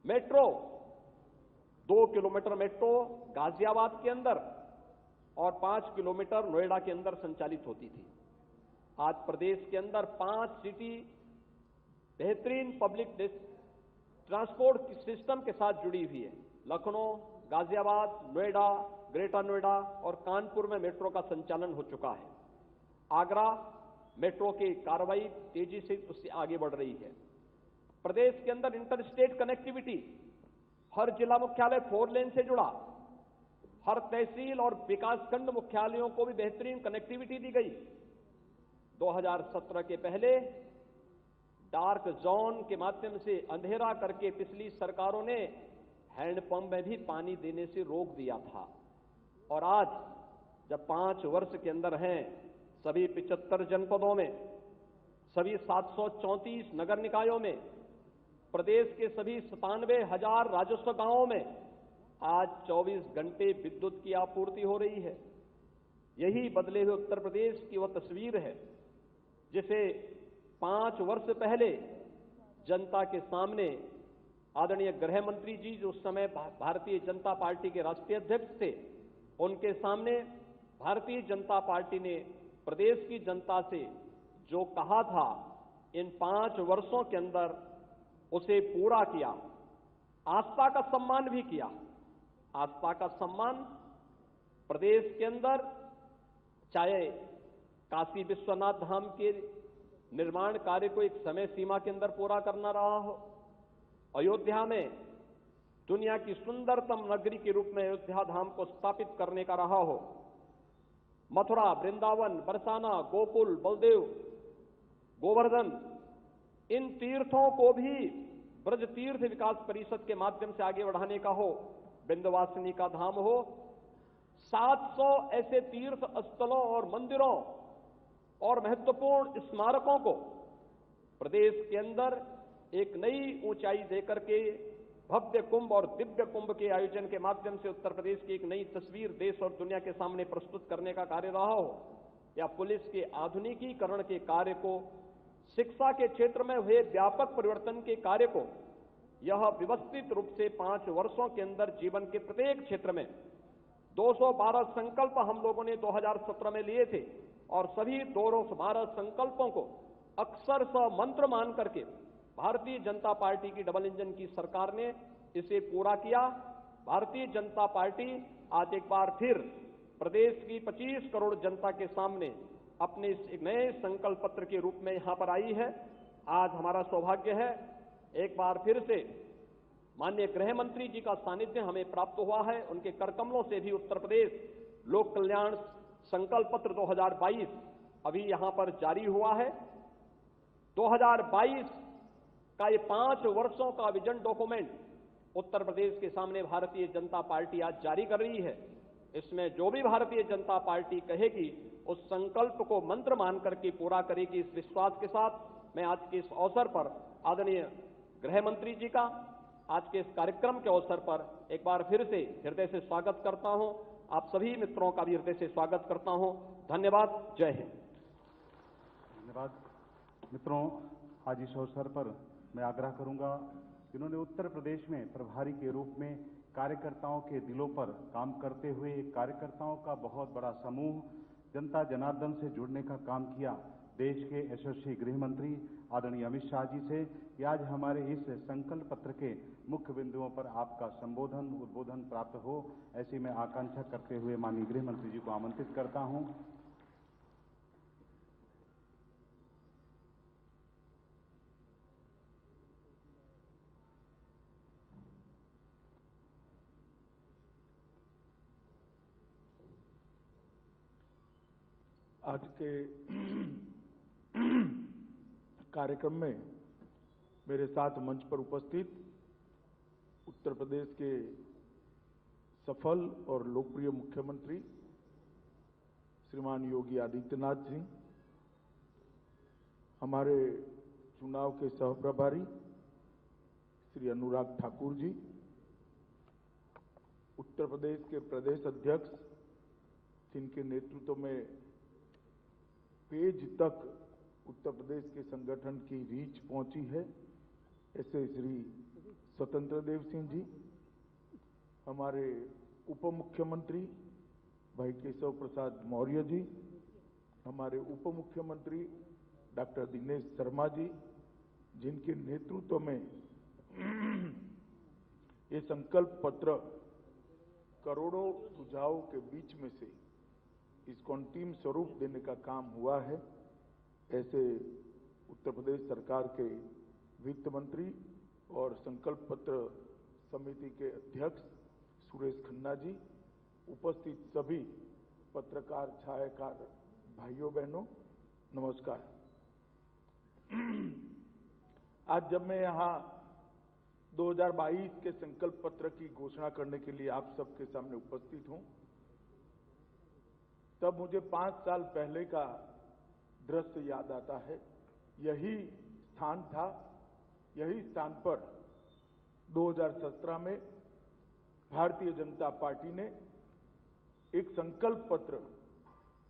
मेट्रो 2 किलोमीटर मेट्रो गाजियाबाद के अंदर और 5 किलोमीटर नोएडा के अंदर संचालित होती थी। आज प्रदेश के अंदर 5 सिटी बेहतरीन पब्लिक ट्रांसपोर्ट सिस्टम के साथ जुड़ी हुई है। लखनऊ, गाजियाबाद, नोएडा, ग्रेटर नोएडा और कानपुर में मेट्रो का संचालन हो चुका है। आगरा मेट्रो की कार्रवाई तेजी से उससे आगे बढ़ रही है। प्रदेश के अंदर इंटरस्टेट कनेक्टिविटी, हर जिला मुख्यालय 4 लेन से जुड़ा, हर तहसील और विकासखंड मुख्यालयों को भी बेहतरीन कनेक्टिविटी दी गई। 2017 के पहले डार्क जोन के माध्यम से अंधेरा करके पिछली सरकारों ने हैंडपंप में भी पानी देने से रोक दिया था। और आज जब 5 वर्ष के अंदर हैं, सभी 75 जनपदों में, सभी 734 नगर निकायों में, प्रदेश के सभी 97,000 राजस्व गांवों में आज 24 घंटे विद्युत की आपूर्ति हो रही है। यही बदले हुए उत्तर प्रदेश की वह तस्वीर है जिसे 5 वर्ष पहले जनता के सामने आदरणीय गृह मंत्री जी, जो उस समय भारतीय जनता पार्टी के राष्ट्रीय अध्यक्ष थे, उनके सामने भारतीय जनता पार्टी ने प्रदेश की जनता से जो कहा था, इन 5 वर्षों के अंदर उसे पूरा किया। आस्था का सम्मान भी किया। आस्था का सम्मान प्रदेश के अंदर चाहे काशी विश्वनाथ धाम के निर्माण कार्य को एक समय सीमा के अंदर पूरा करना रहा हो, अयोध्या में दुनिया की सुंदरतम नगरी के रूप में अयोध्या धाम को स्थापित करने का रहा हो, मथुरा, वृंदावन, बरसाना, गोकुल, बलदेव, गोवर्धन, इन तीर्थों को भी ब्रज तीर्थ विकास परिषद के माध्यम से आगे बढ़ाने का हो, विंध्यवासिनी का धाम हो, 700 ऐसे तीर्थ स्थलों और मंदिरों और महत्वपूर्ण स्मारकों को प्रदेश के अंदर एक नई ऊंचाई देकर के भव्य कुंभ और दिव्य कुंभ के आयोजन के माध्यम से उत्तर प्रदेश की एक नई तस्वीर देश और दुनिया के सामने प्रस्तुत करने का कार्य रहा हो, या पुलिस के आधुनिकीकरण के कार्य को, शिक्षा के क्षेत्र में हुए व्यापक परिवर्तन के कार्य को, यह व्यवस्थित रूप से 5 वर्षों के अंदर जीवन के प्रत्येक क्षेत्र में 212 संकल्प हम लोगों ने 2017 में लिए थे और सभी 212 संकल्पों को अक्षरशः मंत्र मान करके भारतीय जनता पार्टी की डबल इंजन की सरकार ने इसे पूरा किया। भारतीय जनता पार्टी आज एक बार फिर प्रदेश की 25 करोड़ जनता के सामने अपने इस एक नए संकल्प पत्र के रूप में यहां पर आई है। आज हमारा सौभाग्य है, एक बार फिर से माननीय गृह मंत्री जी का सानिध्य हमें प्राप्त हुआ है। उनके करकमलों से भी उत्तर प्रदेश लोक कल्याण संकल्प पत्र 2022 अभी यहां पर जारी हुआ है। 2022 का ये 5 वर्षों का विजन डॉक्यूमेंट उत्तर प्रदेश के सामने भारतीय जनता पार्टी आज जारी कर रही है। इसमें जो भी भारतीय जनता पार्टी कहेगी उस संकल्प को मंत्र मान करके पूरा करेगी। इस विश्वास के साथ मैं आज के इस अवसर पर आदरणीय गृह मंत्री जी का आज के इस कार्यक्रम के अवसर पर एक बार फिर से हृदय से स्वागत करता हूं। आप सभी मित्रों का भी हृदय से स्वागत करता हूं। धन्यवाद। जय हिंद। धन्यवाद। मित्रों, आज इस अवसर पर मैं आग्रह करूंगा, जिन्होंने उत्तर प्रदेश में प्रभारी के रूप में कार्यकर्ताओं के दिलों पर काम करते हुए कार्यकर्ताओं का बहुत बड़ा समूह जनता जनार्दन से जुड़ने का काम किया, देश के यशस्वी गृह मंत्री आदरणीय अमित शाह जी से कि आज हमारे इस संकल्प पत्र के मुख्य बिंदुओं पर आपका संबोधन उद्बोधन प्राप्त हो, ऐसी मैं आकांक्षा करते हुए माननीय गृह मंत्री जी को आमंत्रित करता हूं। आज के कार्यक्रम में मेरे साथ मंच पर उपस्थित उत्तर प्रदेश के सफल और लोकप्रिय मुख्यमंत्री श्रीमान योगी आदित्यनाथ जी, हमारे चुनाव के सहप्रभारी श्री अनुराग ठाकुर जी, उत्तर प्रदेश के प्रदेश अध्यक्ष जिनके नेतृत्व में पेज तक उत्तर प्रदेश के संगठन की रीच पहुंची है, ऐसे श्री स्वतंत्र देव सिंह जी, हमारे उप मुख्यमंत्री भाई केशव प्रसाद मौर्य जी, हमारे उप मुख्यमंत्री डॉक्टर दिनेश शर्मा जी, जिनके नेतृत्व में ये संकल्प पत्र करोड़ों सुझावों के बीच में से इसको अंतिम स्वरूप देने का काम हुआ है, ऐसे उत्तर प्रदेश सरकार के वित्त मंत्री और संकल्प पत्र समिति के अध्यक्ष सुरेश खन्ना जी, उपस्थित सभी पत्रकार छायाकार भाइयों बहनों, नमस्कार। आज जब मैं यहाँ 2022 के संकल्प पत्र की घोषणा करने के लिए आप सबके सामने उपस्थित हूं, तब मुझे 5 साल पहले का दृश्य याद आता है। यही स्थान था, यही स्थान पर 2017 में भारतीय जनता पार्टी ने एक संकल्प पत्र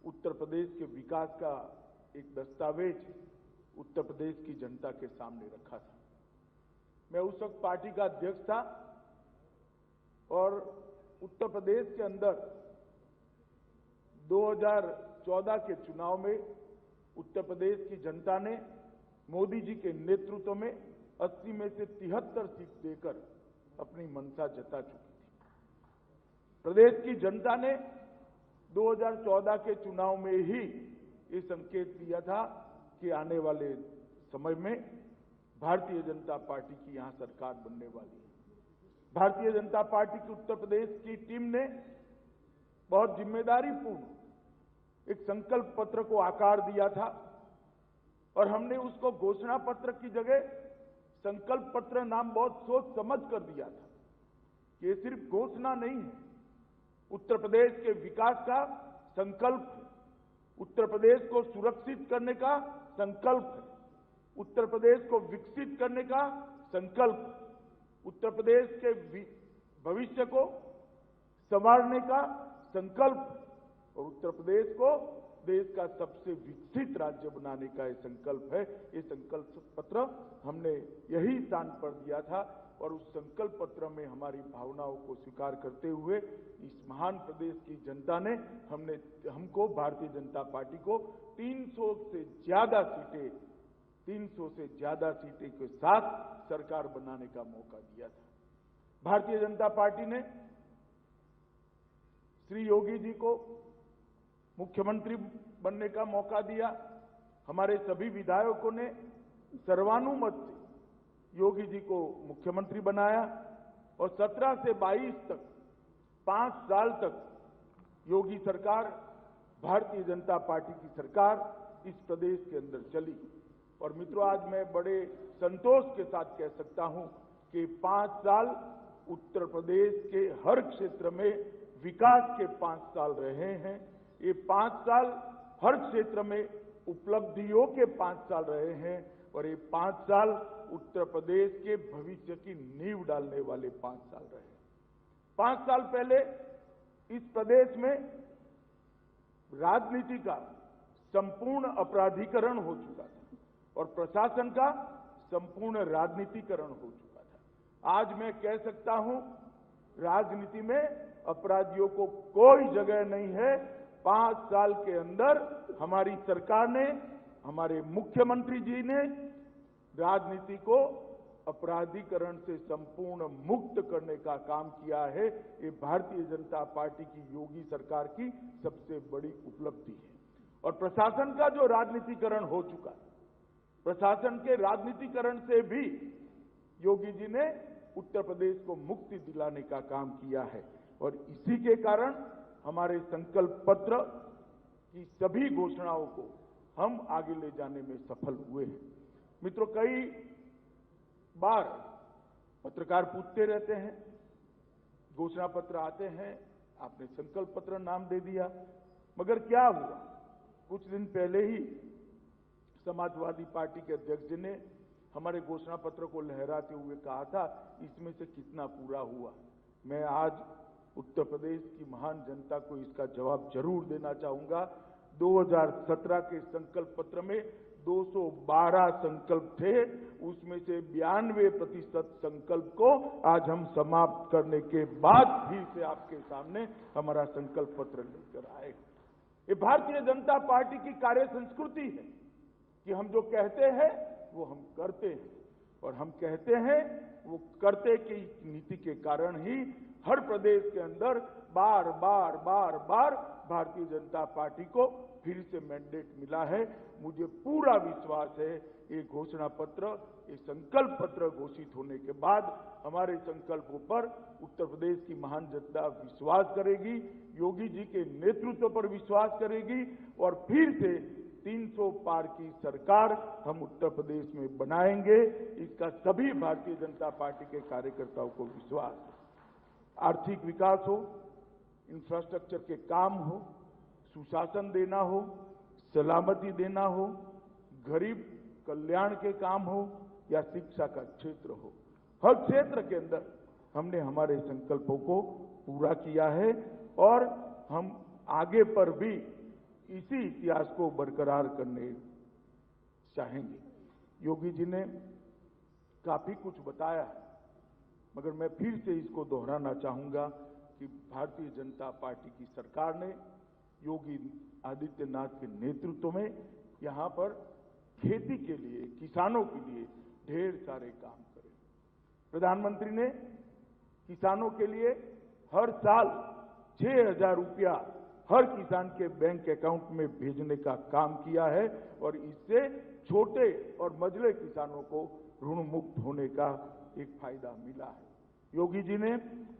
उत्तर प्रदेश के विकास का एक दस्तावेज उत्तर प्रदेश की जनता के सामने रखा था। मैं उस वक्त पार्टी का अध्यक्ष था और उत्तर प्रदेश के अंदर 2014 के चुनाव में उत्तर प्रदेश की जनता ने मोदी जी के नेतृत्व में 80 में से 73 सीट देकर अपनी मंशा जता चुकी थी। प्रदेश की जनता ने 2014 के चुनाव में ही ये संकेत दिया था कि आने वाले समय में भारतीय जनता पार्टी की यहां सरकार बनने वाली है। भारतीय जनता पार्टी की उत्तर प्रदेश की टीम ने बहुत जिम्मेदारीपूर्ण एक संकल्प पत्र को आकार दिया था और हमने उसको घोषणा पत्र की जगह संकल्प पत्र नाम बहुत सोच समझ कर दिया था कि ये सिर्फ घोषणा नहीं है, उत्तर प्रदेश के विकास का संकल्प है, उत्तर प्रदेश को सुरक्षित करने का संकल्प है, उत्तर प्रदेश को विकसित करने का संकल्प, उत्तर प्रदेश के भविष्य को संवारने का संकल्प और उत्तर प्रदेश को देश का सबसे विकसित राज्य बनाने का ये संकल्प है। ये संकल्प पत्र हमने यही स्थान पर दिया था और उस संकल्प पत्र में हमारी भावनाओं को स्वीकार करते हुए इस महान प्रदेश की जनता ने हमको भारतीय जनता पार्टी को 300 से ज्यादा सीटें के साथ सरकार बनाने का मौका दिया था। भारतीय जनता पार्टी ने श्री योगी जी को मुख्यमंत्री बनने का मौका दिया। हमारे सभी विधायकों ने सर्वानुमत से योगी जी को मुख्यमंत्री बनाया और 17 से 22 तक 5 साल तक योगी सरकार, भारतीय जनता पार्टी की सरकार इस प्रदेश के अंदर चली। और मित्रों, आज मैं बड़े संतोष के साथ कह सकता हूं कि 5 साल उत्तर प्रदेश के हर क्षेत्र में विकास के 5 साल रहे हैं। ये 5 साल हर क्षेत्र में उपलब्धियों के 5 साल रहे हैं और ये 5 साल उत्तर प्रदेश के भविष्य की नींव डालने वाले 5 साल रहे हैं। 5 साल पहले इस प्रदेश में राजनीति का संपूर्ण अपराधीकरण हो चुका था और प्रशासन का संपूर्ण राजनीतिकरण हो चुका था। आज मैं कह सकता हूं, राजनीति में अपराधियों को कोई जगह नहीं है। 5 साल के अंदर हमारी सरकार ने, हमारे मुख्यमंत्री जी ने राजनीति को अपराधीकरण से संपूर्ण मुक्त करने का काम किया है। ये भारतीय जनता पार्टी की योगी सरकार की सबसे बड़ी उपलब्धि है। और प्रशासन का जो राजनीतिकरण हो चुका है, प्रशासन के राजनीतिकरण से भी योगी जी ने उत्तर प्रदेश को मुक्ति दिलाने का काम किया है और इसी के कारण हमारे संकल्प पत्र की सभी घोषणाओं को हम आगे ले जाने में सफल हुए हैं। मित्रों, कई बार पत्रकार पूछते रहते हैं, घोषणा पत्र आते हैं, आपने संकल्प पत्र नाम दे दिया, मगर क्या हुआ? कुछ दिन पहले ही समाजवादी पार्टी के अध्यक्ष जी ने हमारे घोषणा पत्र को लहराते हुए कहा था, इसमें से कितना पूरा हुआ। मैं आज उत्तर प्रदेश की महान जनता को इसका जवाब जरूर देना चाहूंगा। 2017 के संकल्प पत्र में 212 संकल्प थे, उसमें से 92% संकल्प को आज हम समाप्त करने के बाद फिर से आपके सामने हमारा संकल्प पत्र लेकर आए। ये भारतीय जनता पार्टी की कार्य संस्कृति है कि हम जो कहते हैं वो हम करते हैं, और हम कहते हैं वो करते की नीति के कारण ही हर प्रदेश के अंदर बार बार भारतीय जनता पार्टी को फिर से मैंडेट मिला है। मुझे पूरा विश्वास है ये घोषणा पत्र, ये संकल्प पत्र घोषित होने के बाद हमारे संकल्पों पर उत्तर प्रदेश की महान जनता विश्वास करेगी, योगी जी के नेतृत्व पर विश्वास करेगी, और फिर से 300 पार की सरकार हम उत्तर प्रदेश में बनाएंगे। इसका सभी भारतीय जनता पार्टी के कार्यकर्ताओं को विश्वास है। आर्थिक विकास हो, इंफ्रास्ट्रक्चर के काम हो, सुशासन देना हो, सलामती देना हो, गरीब कल्याण के काम हो या शिक्षा का क्षेत्र हो, हर क्षेत्र के अंदर हमने हमारे संकल्पों को पूरा किया है, और हम आगे पर भी इसी इतिहास को बरकरार करने चाहेंगे। योगी जी ने काफी कुछ बताया, मगर मैं फिर से इसको दोहराना चाहूंगा कि भारतीय जनता पार्टी की सरकार ने योगी आदित्यनाथ के नेतृत्व में यहां पर खेती के लिए, किसानों के लिए ढेर सारे काम करे। प्रधानमंत्री ने किसानों के लिए हर साल 6,000 रुपया हर किसान के बैंक अकाउंट में भेजने का काम किया है, और इससे छोटे और मझले किसानों को ऋण मुक्त होने का एक फायदा मिला है। योगी जी ने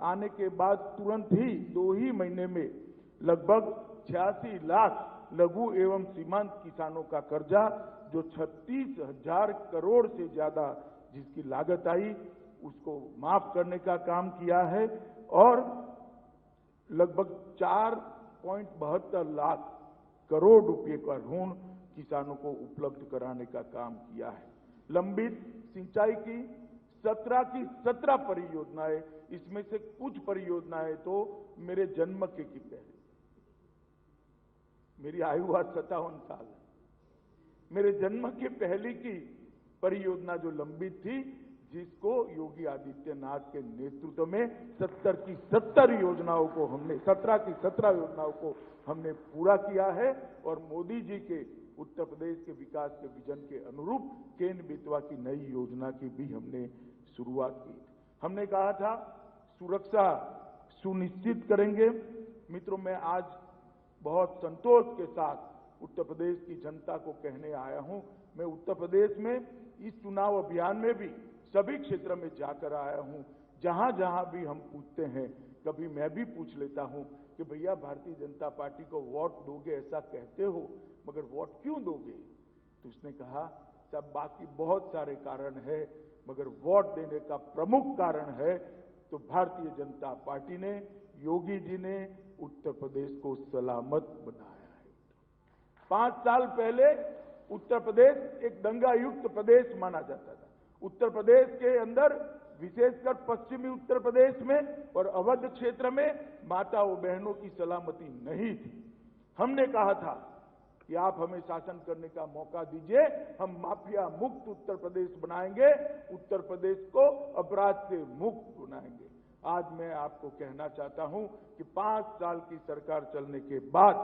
आने के बाद तुरंत ही 2 ही महीने में लगभग 86 लाख लघु एवं सीमांत किसानों का कर्जा, जो 36,000 करोड़ से ज्यादा जिसकी लागत आई, उसको माफ करने का काम किया है, और लगभग 4.72 लाख करोड़ रुपए का ऋण किसानों को उपलब्ध कराने का काम किया है। लंबित सिंचाई की 17 की 17 परियोजनाएं, इसमें से कुछ परियोजनाएं तो मेरे जन्म के पहले, मेरी आयु आज 57 साल है, मेरे जन्म के पहले की परियोजना जो लंबित थी, जिसको योगी आदित्यनाथ के नेतृत्व में 17 की 17 योजनाओं को हमने 17 की 17 योजनाओं को हमने पूरा किया है, और मोदी जी के उत्तर प्रदेश के विकास के विजन के अनुरूप केन बेतवा की नई योजना की भी हमने शुरुआत की। हमने कहा था सुरक्षा सुनिश्चित करेंगे। मित्रों, मैं आज बहुत संतोष के साथ उत्तर प्रदेश की जनता को कहने आया हूं, मैं उत्तर प्रदेश में इस चुनाव अभियान में भी सभी क्षेत्र में जाकर आया हूं। जहां जहां भी हम पूछते हैं, कभी मैं भी पूछ लेता हूं कि भैया भारतीय जनता पार्टी को वोट दोगे, ऐसा कहते हो, मगर वोट क्यों दोगे? तो उसने कहा सब बाकी बहुत सारे कारण है, मगर वोट देने का प्रमुख कारण है तो भारतीय जनता पार्टी ने, योगी जी ने उत्तर प्रदेश को सलामत बनाया है। 5 साल पहले उत्तर प्रदेश एक दंगा युक्त प्रदेश माना जाता था। उत्तर प्रदेश के अंदर, विशेषकर पश्चिमी उत्तर प्रदेश में और अवध क्षेत्र में माताओं बहनों की सलामती नहीं थी। हमने कहा था कि आप हमें शासन करने का मौका दीजिए, हम माफिया मुक्त उत्तर प्रदेश बनाएंगे, उत्तर प्रदेश को अपराध से मुक्त बनाएंगे। आज मैं आपको कहना चाहता हूं कि 5 साल की सरकार चलने के बाद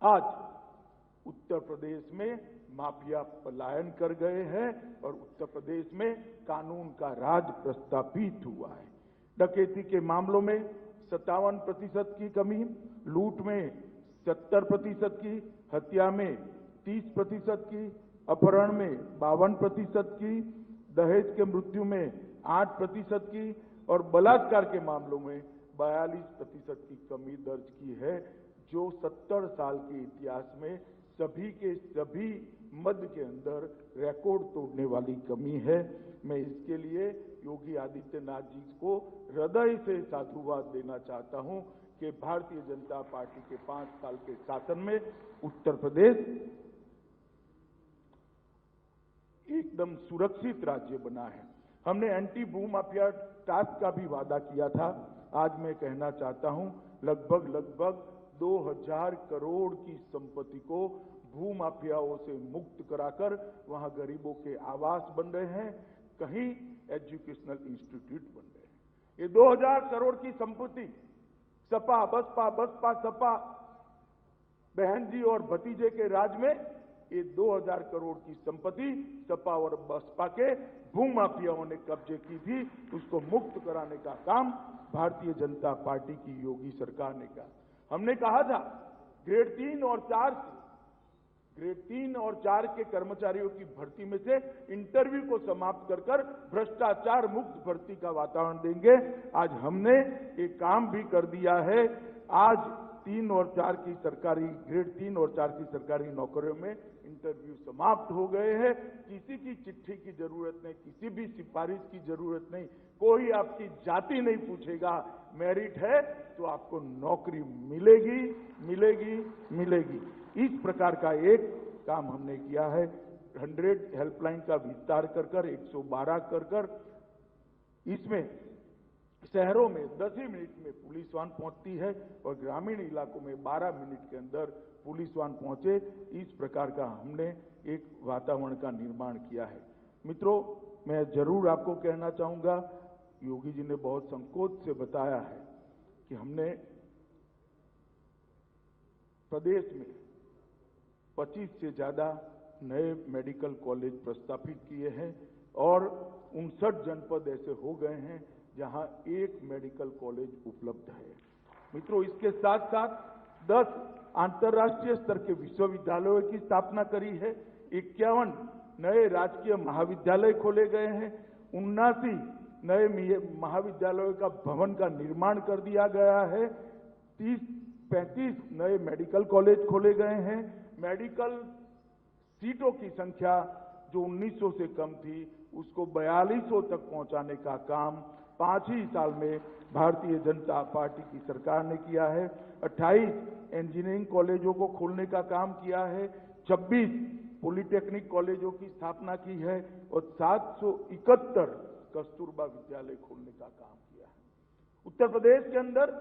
आज उत्तर प्रदेश में माफिया पलायन कर गए हैं, और उत्तर प्रदेश में कानून का राज प्रस्थापित हुआ है। डकैती के मामलों में 57% की कमी, लूट में 70% की, हत्या में 30% की, अपहरण में 52% की, दहेज के मृत्यु में 8% की, और बलात्कार के मामलों में 42% की कमी दर्ज की है, जो 70 साल के इतिहास में सभी के सभी मध्य के अंदर रिकॉर्ड तोड़ने वाली कमी है। मैं इसके लिए योगी आदित्यनाथ जी को हृदय से साधुवाद देना चाहता हूं कि भारतीय जनता पार्टी के 5 साल के शासन में उत्तर प्रदेश एकदम सुरक्षित राज्य बना है। हमने एंटी भू माफिया टास्क का भी वादा किया था। आज मैं कहना चाहता हूं, लगभग 2000 करोड़ की संपत्ति को भू माफियाओं से मुक्त कराकर वहां गरीबों के आवास बन रहे हैं, कहीं एजुकेशनल इंस्टीट्यूट बन रहे हैं। ये 2000 करोड़ की संपत्ति सपा सपा बहन जी और भतीजे के राज में ये 2000 करोड़ की संपत्ति सपा और बसपा के भू माफियाओं ने कब्जे की थी, उसको मुक्त कराने का काम भारतीय जनता पार्टी की योगी सरकार ने किया। हमने कहा था ग्रेड 3 और 4 के कर्मचारियों की भर्ती में से इंटरव्यू को समाप्त कर भ्रष्टाचार मुक्त भर्ती का वातावरण देंगे। आज हमने एक काम भी कर दिया है। आज 3 और 4 की सरकारी ग्रेड 3 और 4 की सरकारी नौकरियों में इंटरव्यू समाप्त हो गए हैं। किसी की चिट्ठी की जरूरत नहीं, किसी भी सिफारिश की जरूरत नहीं, कोई आपकी जाति नहीं पूछेगा। मेरिट है तो आपको नौकरी मिलेगी मिलेगी मिलेगी। इस प्रकार का एक काम हमने किया है। 100 हेल्पलाइन का विस्तार कर 112 कर इसमें शहरों में 10 ही मिनट में पुलिस वाहन पहुंचती है और ग्रामीण इलाकों में 12 मिनट के अंदर पुलिस वाहन पहुंचे। इस प्रकार का हमने एक वातावरण का निर्माण किया है। मित्रों, मैं जरूर आपको कहना चाहूंगा, योगी जी ने बहुत संकोच से बताया है कि हमने प्रदेश में 25 से ज्यादा नए मेडिकल कॉलेज प्रस्तावित किए हैं और 59 जनपद ऐसे हो गए हैं जहां एक मेडिकल कॉलेज उपलब्ध है। मित्रों, इसके साथ साथ 10 अंतर्राष्ट्रीय स्तर के विश्वविद्यालयों की स्थापना करी है। 51 नए राजकीय महाविद्यालय खोले गए हैं। 79 नए महाविद्यालयों का भवन का निर्माण कर दिया गया है। 35 नए मेडिकल कॉलेज खोले गए हैं। मेडिकल सीटों की संख्या जो 1900 से कम थी उसको 4200 तक पहुंचाने का काम 5 ही साल में भारतीय जनता पार्टी की सरकार ने किया है। 28 इंजीनियरिंग कॉलेजों को खोलने का काम किया है। 26 पॉलिटेक्निक कॉलेजों की स्थापना की है और 771 कस्तूरबा विद्यालय खोलने का काम किया है। उत्तर प्रदेश के अंदर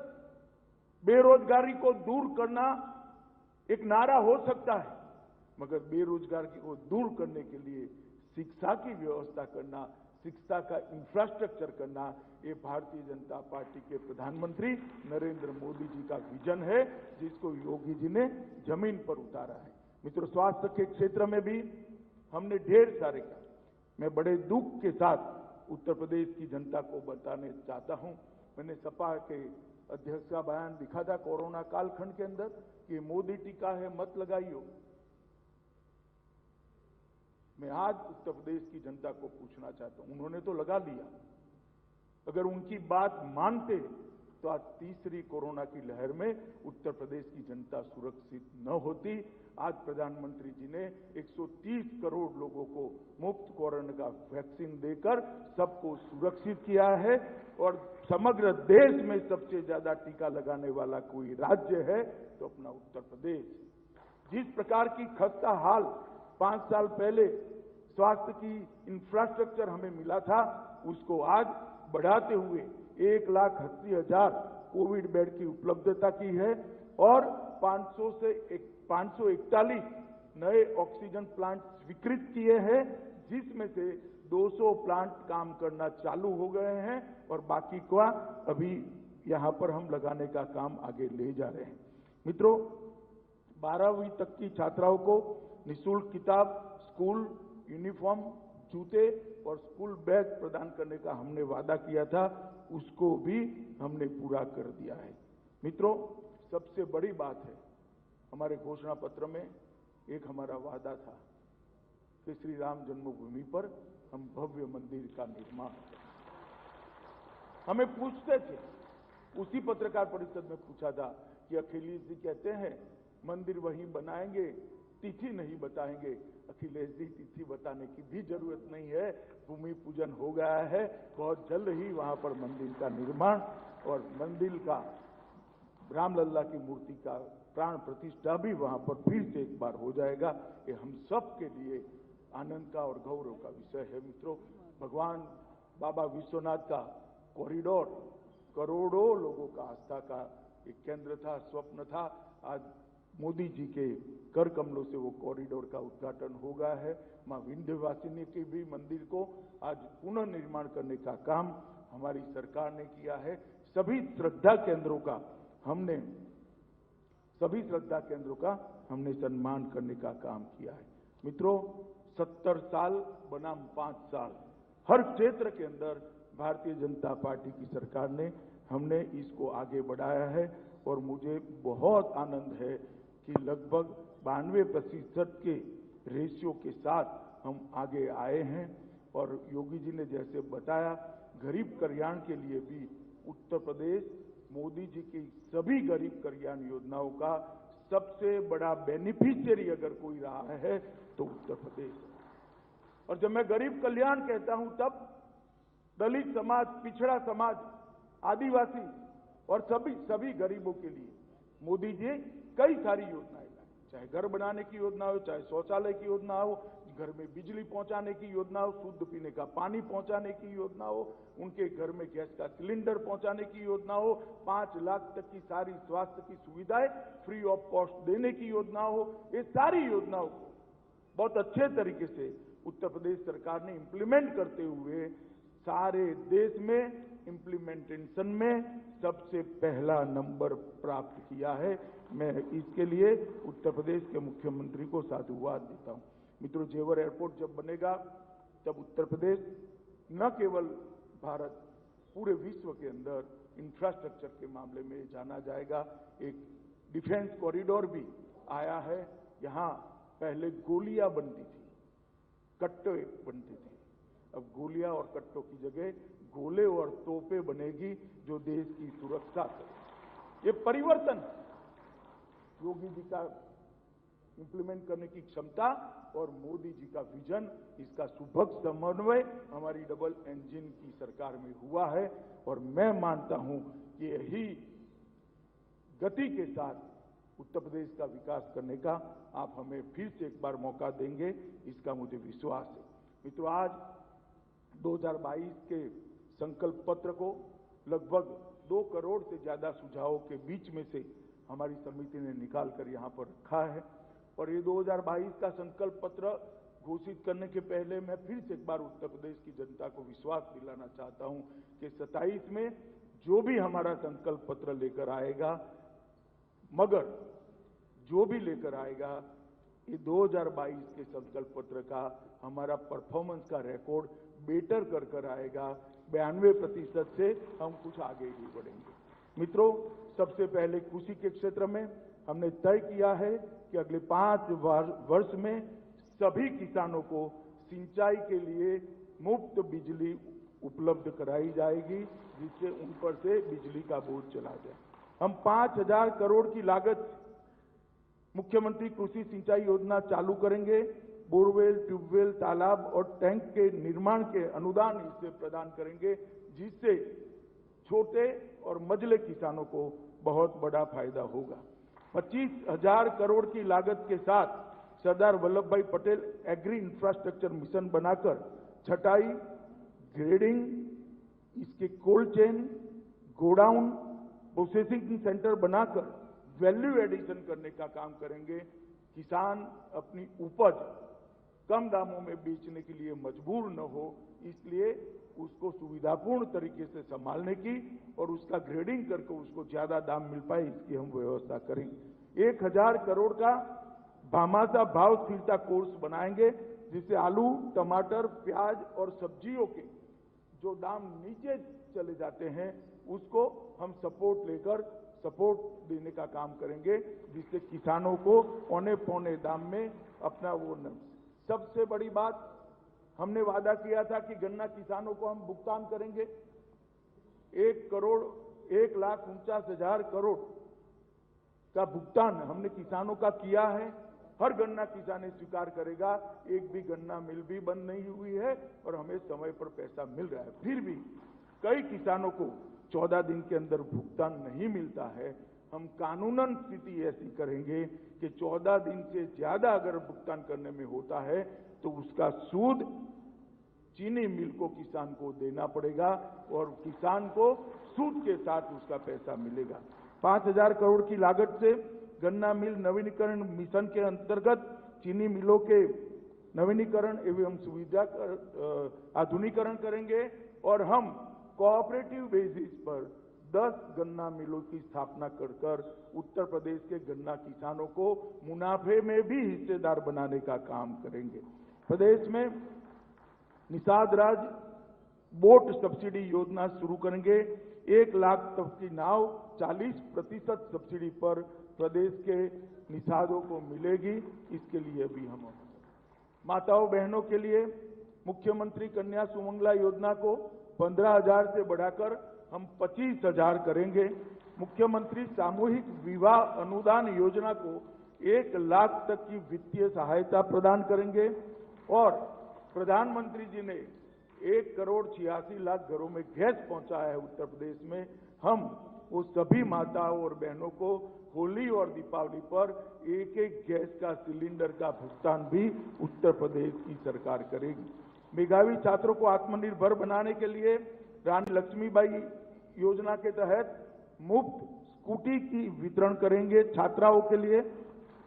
बेरोजगारी को दूर करना एक नारा हो सकता है, मगर बेरोजगारी को दूर करने के लिए शिक्षा की व्यवस्था करना, शिक्षा का इंफ्रास्ट्रक्चर करना, ये भारतीय जनता पार्टी के प्रधानमंत्री नरेंद्र मोदी जी का विजन है, जिसको योगी जी ने जमीन पर उतारा है। मित्रों, स्वास्थ्य के क्षेत्र में भी हमने ढेर सारे काम। मैं बड़े दुख के साथ उत्तर प्रदेश की जनता को बताने चाहता हूं, मैंने सपा के अध्यक्ष का बयान दिखा था कोरोना कालखंड के अंदर कि मोदी टीका है मत लगाइयो। मैं आज उत्तर प्रदेश की जनता को पूछना चाहता हूं, उन्होंने तो लगा लिया, अगर उनकी बात मानते तो आज तीसरी कोरोना की लहर में उत्तर प्रदेश की जनता सुरक्षित न होती। आज प्रधानमंत्री जी ने 130 करोड़ लोगों को मुफ्त कोरोना का वैक्सीन देकर सबको सुरक्षित किया है और समग्र देश में सबसे ज्यादा टीका लगाने वाला कोई राज्य है तो अपना उत्तर प्रदेश। जिस प्रकार की खस्ता हाल 5 साल पहले स्वास्थ्य की इंफ्रास्ट्रक्चर हमें मिला था, उसको आज बढ़ाते हुए 1,80,000 कोविड बेड की उपलब्धता की है और 541 नए ऑक्सीजन प्लांट स्वीकृत किए हैं, जिसमें से 200 प्लांट काम करना चालू हो गए हैं और बाकी का अभी यहां पर हम लगाने का काम आगे ले जा रहे हैं। मित्रों, 12वीं तक की छात्राओं को निःशुल्क किताब, स्कूल यूनिफॉर्म, जूते और स्कूल बैग प्रदान करने का हमने वादा किया था, उसको भी हमने पूरा कर दिया है। मित्रों, सबसे बड़ी बात है, हमारे घोषणा पत्र में एक हमारा वादा था कि श्री राम जन्मभूमि पर हम भव्य मंदिर का निर्माण करें। हमें पूछते थे, उसी पत्रकार परिषद में पूछा था कि अखिलेश जी कहते हैं मंदिर वहीं बनाएंगे, तिथि नहीं बताएंगे। अखिलेश जी, तिथि बताने की भी जरूरत नहीं है, भूमि पूजन हो गया है, बहुत जल्द ही वहां पर मंदिर का निर्माण और मंदिर का रामलल्ला की मूर्ति का प्राण प्रतिष्ठा भी वहां पर फिर से एक बार हो जाएगा। ये हम सब के लिए आनंद का और गौरव का विषय है। मित्रों, भगवान बाबा विश्वनाथ का कॉरिडोर करोड़ों लोगों का आस्था का एक केंद्र था, स्वप्न था। आज मोदी जी के कर कमलों से वो कॉरिडोर का उद्घाटन हो गया है। मां विंध्यवासिनी के भी मंदिर को आज पुनर्निर्माण करने का काम हमारी सरकार ने किया है। सभी श्रद्धा केंद्रों का हमने सम्मान करने का काम किया है। मित्रों, 70 साल बनाम 5 साल, हर क्षेत्र के अंदर भारतीय जनता पार्टी की सरकार ने हमने इसको आगे बढ़ाया है और मुझे बहुत आनंद है कि लगभग 92% के रेशियो के साथ हम आगे आए हैं। और योगी जी ने जैसे बताया, गरीब कल्याण के लिए भी उत्तर प्रदेश मोदी जी की सभी गरीब कल्याण योजनाओं का सबसे बड़ा बेनिफिशियरी अगर कोई रहा है तो उत्तर प्रदेश है। और जब मैं गरीब कल्याण कहता हूं तब दलित समाज, पिछड़ा समाज, आदिवासी और सभी गरीबों के लिए मोदी जी कई सारी योजनाएं लाई, चाहे घर बनाने की योजना हो, चाहे शौचालय की योजना हो, घर में बिजली पहुंचाने की योजना हो, शुद्ध पीने का पानी पहुंचाने की योजना हो, उनके घर में गैस का सिलेंडर पहुंचाने की योजना हो, 5 लाख तक की सारी स्वास्थ्य की सुविधाएं फ्री ऑफ कॉस्ट देने की योजना हो। ये सारी योजनाओं को बहुत अच्छे तरीके से उत्तर प्रदेश सरकार ने इंप्लीमेंट करते हुए सारे देश में इंप्लीमेंटेशन में सबसे पहला नंबर प्राप्त किया है। मैं इसके लिए उत्तर प्रदेश के मुख्यमंत्री को साधुवाद देता हूं। मित्रों, जेवर एयरपोर्ट जब बनेगा तब उत्तर प्रदेश न केवल भारत, पूरे विश्व के अंदर इंफ्रास्ट्रक्चर के मामले में जाना जाएगा। एक डिफेंस कॉरिडोर भी आया है। यहां पहले गोलियां बनती थी, कट्टे बनते थे, अब गोलियां और कट्टों की जगह गोले और तोपें बनेगी जो देश की सुरक्षा करे। ये परिवर्तन योगी जी का इंप्लीमेंट करने की क्षमता और मोदी जी का विजन, इसका सुभग समन्वय हमारी डबल इंजन की सरकार में हुआ है। और मैं मानता हूं कि यही गति के साथ उत्तर प्रदेश का विकास करने का आप हमें फिर से एक बार मौका देंगे, इसका मुझे विश्वास है। मित्रों, आज 2022 के संकल्प पत्र को लगभग 2 करोड़ से ज्यादा सुझावों के बीच में से हमारी समिति ने निकाल कर यहां पर रखा है। और ये 2022 का संकल्प पत्र घोषित करने के पहले मैं फिर से एक बार उत्तर प्रदेश की जनता को विश्वास दिलाना चाहता हूं कि 27 में जो भी हमारा संकल्प पत्र लेकर आएगा, मगर जो भी लेकर आएगा, ये 2022 के संकल्प पत्र का हमारा परफॉर्मेंस का रिकॉर्ड बेटर कर आएगा। 92% से हम कुछ आगे ही बढ़ेंगे। मित्रों, सबसे पहले कृषि के क्षेत्र में हमने तय किया है कि अगले 5 वर्ष में सभी किसानों को सिंचाई के लिए मुफ्त बिजली उपलब्ध कराई जाएगी, जिससे उन पर से बिजली का बोझ चला जाए। हम 5000 करोड़ की लागत मुख्यमंत्री कृषि सिंचाई योजना चालू करेंगे। बोरवेल, ट्यूबवेल, तालाब और टैंक के निर्माण के अनुदान इससे प्रदान करेंगे, जिससे छोटे और मझले किसानों को बहुत बड़ा फायदा होगा। 25,000 करोड़ की लागत के साथ सरदार वल्लभ भाई पटेल एग्री इंफ्रास्ट्रक्चर मिशन बनाकर छटाई, ग्रेडिंग, इसके cold chain, godown, processing centre बनाकर वैल्यू एडिशन करने का काम करेंगे। किसान अपनी उपज कम दामों में बेचने के लिए मजबूर न हो, इसलिए उसको सुविधापूर्ण तरीके से संभालने की और उसका ग्रेडिंग करके उसको ज्यादा दाम मिल पाए, इसकी हम व्यवस्था करेंगे। 1000 करोड़ का भामाशाह भाव स्थिरता कोर्स बनाएंगे, जिससे आलू, टमाटर, प्याज और सब्जियों के जो दाम नीचे चले जाते हैं उसको हम सपोर्ट देने का काम करेंगे, जिससे किसानों को औने पौने दाम में अपना वो न। सबसे बड़ी बात, हमने वादा किया था कि गन्ना किसानों को हम भुगतान करेंगे। 1,49,000 करोड़ का भुगतान हमने किसानों का किया है। हर गन्ना किसान स्वीकार करेगा, एक भी गन्ना मिल भी बंद नहीं हुई है और हमें समय पर पैसा मिल रहा है। फिर भी कई किसानों को 14 दिन के अंदर भुगतान नहीं मिलता है। हम कानूनन स्थिति ऐसी करेंगे कि 14 दिन से ज्यादा अगर भुगतान करने में होता है तो उसका सूद चीनी मिल को किसान को देना पड़ेगा और किसान को सूद के साथ उसका पैसा मिलेगा। 5,000 करोड़ की लागत से गन्ना मिल नवीनीकरण मिशन के अंतर्गत चीनी मिलों के नवीनीकरण एवं सुविधा आधुनिकीकरण करेंगे और हम कोऑपरेटिव बेसिस पर 10 गन्ना मिलों की स्थापना कर उत्तर प्रदेश के गन्ना किसानों को मुनाफे में भी हिस्सेदार बनाने का काम करेंगे। प्रदेश में निषाद राज बोट सब्सिडी योजना शुरू करेंगे। 1 लाख तक की नाव 40% सब्सिडी पर प्रदेश के निषादों को मिलेगी। इसके लिए भी हम माताओं बहनों के लिए मुख्यमंत्री कन्या सुमंगला योजना को 15,000 से बढ़ाकर हम 25,000 करेंगे। मुख्यमंत्री सामूहिक विवाह अनुदान योजना को 1 लाख तक की वित्तीय सहायता प्रदान करेंगे और प्रधानमंत्री जी ने 1,86,00,000 घरों में गैस पहुंचाया है उत्तर प्रदेश में। हम वो सभी माताओं और बहनों को होली और दीपावली पर एक गैस का सिलेंडर का भुगतान भी उत्तर प्रदेश की सरकार करेगी। मेधावी छात्रों को आत्मनिर्भर बनाने के लिए रानी लक्ष्मीबाई योजना के तहत मुफ्त स्कूटी की वितरण करेंगे। छात्राओं के लिए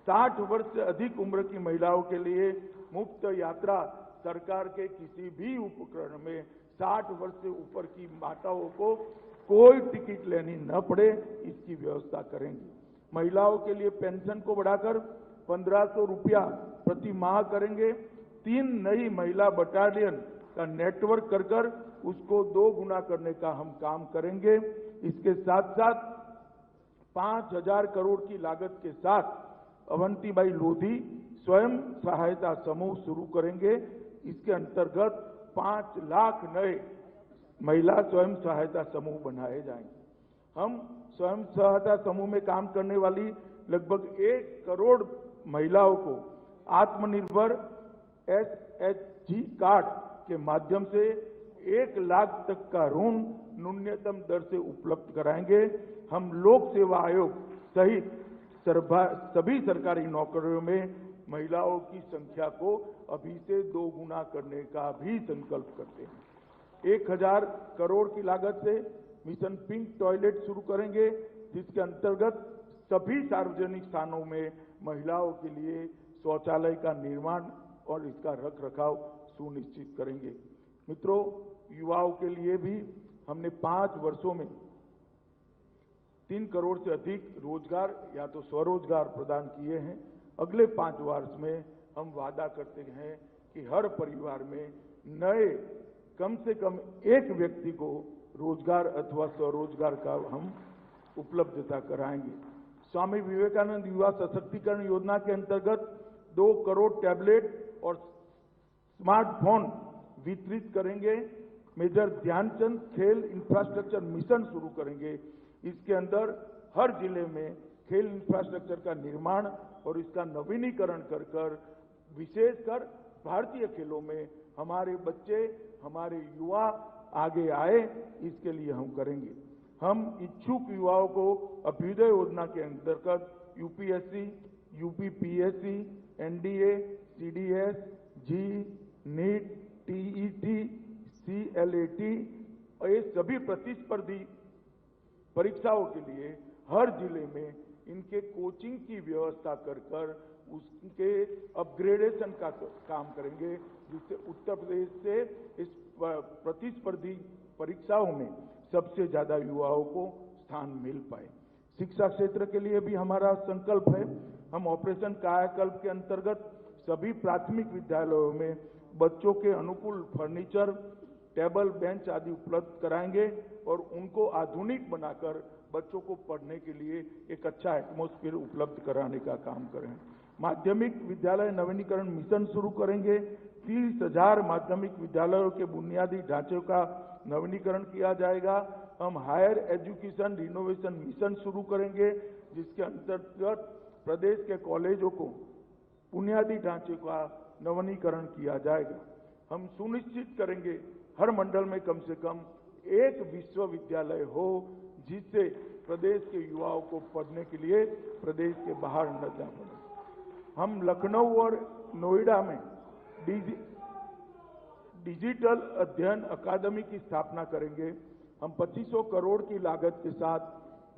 60 वर्ष से अधिक उम्र की महिलाओं के लिए मुफ्त यात्रा सरकार के किसी भी उपकरण में 60 वर्ष से ऊपर की माताओं को कोई टिकट लेनी न पड़े, इसकी व्यवस्था करेंगे। महिलाओं के लिए पेंशन को बढ़ाकर 1,500 रुपया प्रति माह करेंगे। 3 नई महिला बटालियन का नेटवर्क कर उसको 2 गुना करने का हम काम करेंगे। इसके साथ साथ 5,000 करोड़ की लागत के साथ अवंतीबाई लोधी स्वयं सहायता समूह शुरू करेंगे। इसके अंतर्गत 5 लाख नए महिला स्वयं सहायता समूह बनाए जाएंगे। हम स्वयं सहायता समूह में काम करने वाली लगभग 1 करोड़ महिलाओं को आत्मनिर्भर SHG कार्ड के माध्यम से 1 लाख तक का ऋण न्यूनतम दर से उपलब्ध कराएंगे। हम लोक सेवा आयोग सहित सभी सरकारी नौकरियों में महिलाओं की संख्या को अभी से 2 गुना करने का भी संकल्प करते हैं। 1,000 करोड़ की लागत से मिशन पिंक टॉयलेट शुरू करेंगे, जिसके अंतर्गत सभी सार्वजनिक स्थानों में महिलाओं के लिए शौचालय का निर्माण और इसका रख रखाव सुनिश्चित करेंगे। मित्रों, युवाओं के लिए भी हमने 5 वर्षों में 3 करोड़ से अधिक रोजगार या तो स्वरोजगार प्रदान किए हैं। अगले 5 वर्ष में हम वादा करते हैं कि हर परिवार में नए कम से कम 1 व्यक्ति को रोजगार अथवा स्वरोजगार का हम उपलब्धता कराएंगे। स्वामी विवेकानंद युवा सशक्तिकरण योजना के अंतर्गत 2 करोड़ टैबलेट और स्मार्टफोन वितरित करेंगे। मेजर ध्यानचंद खेल इंफ्रास्ट्रक्चर मिशन शुरू करेंगे। इसके अंदर हर जिले में खेल इंफ्रास्ट्रक्चर का निर्माण और इसका नवीनीकरण कर विशेषकर भारतीय खेलों में हमारे बच्चे, हमारे युवा आगे आए, इसके लिए हम करेंगे। हम इच्छुक युवाओं को अभ्युदय योजना के अंतर्गत UPSC, UPPSC, NDA, CDS, जी, नीट, TET, CLAT और ये सभी प्रतिस्पर्धी परीक्षाओं के लिए हर जिले में इनके कोचिंग की व्यवस्था कर उसके अपग्रेडेशन का काम करेंगे, जिससे उत्तर प्रदेश से इस प्रतिस्पर्धी परीक्षाओं में सबसे ज्यादा युवाओं को स्थान मिल पाए। शिक्षा क्षेत्र के लिए भी हमारा संकल्प है। हम ऑपरेशन कायाकल्प के अंतर्गत सभी प्राथमिक विद्यालयों में बच्चों के अनुकूल फर्नीचर, टेबल, बेंच आदि उपलब्ध कराएंगे और उनको आधुनिक बनाकर बच्चों को पढ़ने के लिए एक अच्छा एटमॉस्फेयर उपलब्ध कराने का काम करें। माध्यमिक विद्यालय नवीनीकरण मिशन शुरू करेंगे। 30,000 माध्यमिक विद्यालयों के बुनियादी ढांचे का नवीनीकरण किया जाएगा। हम हायर एजुकेशन रिनोवेशन मिशन शुरू करेंगे, जिसके अंतर्गत प्रदेश के कॉलेजों को बुनियादी ढांचे का नवीनीकरण किया जाएगा। हम सुनिश्चित करेंगे हर मंडल में कम से कम 1 विश्वविद्यालय हो, जिससे प्रदेश के युवाओं को पढ़ने के लिए प्रदेश के बाहर न जाना पड़े। हम लखनऊ और नोएडा में डिजिटल अध्ययन अकादमी की स्थापना करेंगे। हम 2500 करोड़ की लागत के साथ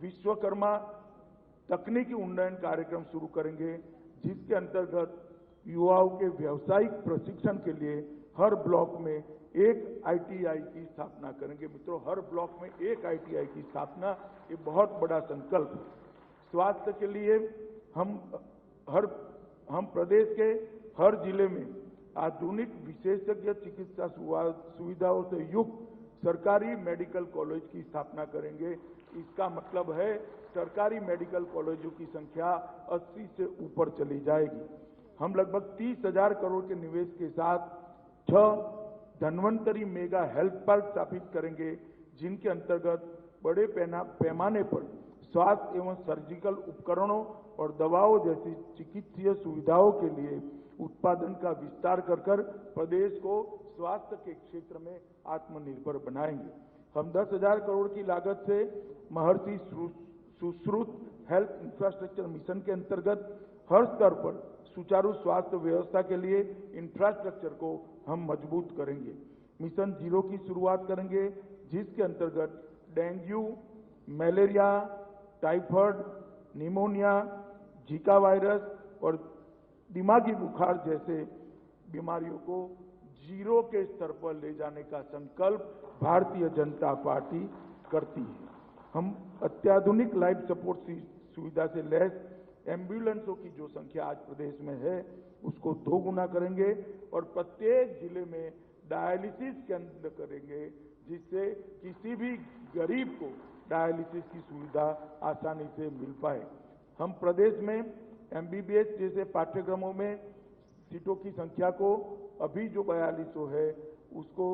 विश्वकर्मा तकनीकी उन्नयन कार्यक्रम शुरू करेंगे, जिसके अंतर्गत युवाओं के व्यावसायिक प्रशिक्षण के लिए हर ब्लॉक में एक आईटीआई की स्थापना करेंगे। मित्रों, हर ब्लॉक में एक आईटीआई की स्थापना, ये बहुत बड़ा संकल्प है। स्वास्थ्य के लिए हम प्रदेश के हर जिले में आधुनिक विशेषज्ञ चिकित्सा सुविधाओं से युक्त सरकारी मेडिकल कॉलेज की स्थापना करेंगे। इसका मतलब है सरकारी मेडिकल कॉलेजों की संख्या 80 से ऊपर चली जाएगी। हम लगभग 30,000 करोड़ के निवेश के साथ 6 धन्वंतरी मेगा हेल्थ पार्क स्थापित करेंगे, जिनके अंतर्गत बड़े पैमाने पर स्वास्थ्य एवं सर्जिकल उपकरणों और दवाओं जैसी चिकित्सीय सुविधाओं के लिए उत्पादन का विस्तार कर प्रदेश को स्वास्थ्य के क्षेत्र में आत्मनिर्भर बनाएंगे। हम 10,000 करोड़ की लागत से महर्षि सुश्रुत हेल्थ इंफ्रास्ट्रक्चर मिशन के अंतर्गत हर स्तर पर सुचारू स्वास्थ्य व्यवस्था के लिए इंफ्रास्ट्रक्चर को हम मजबूत करेंगे। मिशन 0 की शुरुआत करेंगे, जिसके अंतर्गत dengue, malaria, typhoid, pneumonia, Zika virus और दिमागी बुखार जैसे बीमारियों को 0 के स्तर पर ले जाने का संकल्प भारतीय जनता पार्टी करती है। हम अत्याधुनिक लाइफ सपोर्ट सुविधा से लैस एम्बुलेंसों की जो संख्या आज प्रदेश में है, उसको 2 गुना करेंगे और प्रत्येक जिले में डायलिसिस केंद्र करेंगे, जिससे किसी भी गरीब को डायलिसिस की सुविधा आसानी से मिल पाए। हम प्रदेश में एमबीबीएस जैसे पाठ्यक्रमों में सीटों की संख्या को अभी जो 4200 है, उसको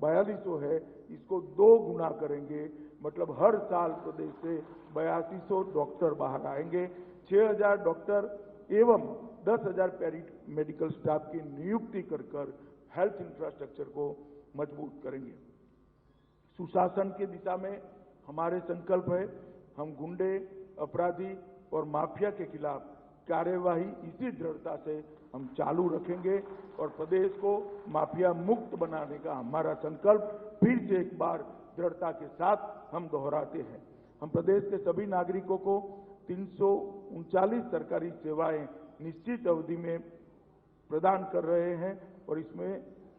4200 है, इसको 2 गुना करेंगे। मतलब हर साल प्रदेश से 8200 डॉक्टर बाहर आएंगे। 6000 डॉक्टर एवं 10,000 पैरी मेडिकल स्टाफ की नियुक्ति कर हेल्थ इंफ्रास्ट्रक्चर को मजबूत करेंगे। सुशासन की दिशा में हमारे संकल्प है, हम गुंडे, अपराधी और माफिया के खिलाफ कार्यवाही इसी दृढ़ता से हम चालू रखेंगे और प्रदेश को माफिया मुक्त बनाने का हमारा संकल्प फिर से एक बार दृढ़ता के साथ हम दोहराते हैं। हम प्रदेश के सभी नागरिकों को 339 सरकारी सेवाएं निश्चित अवधि में प्रदान कर रहे हैं और इसमें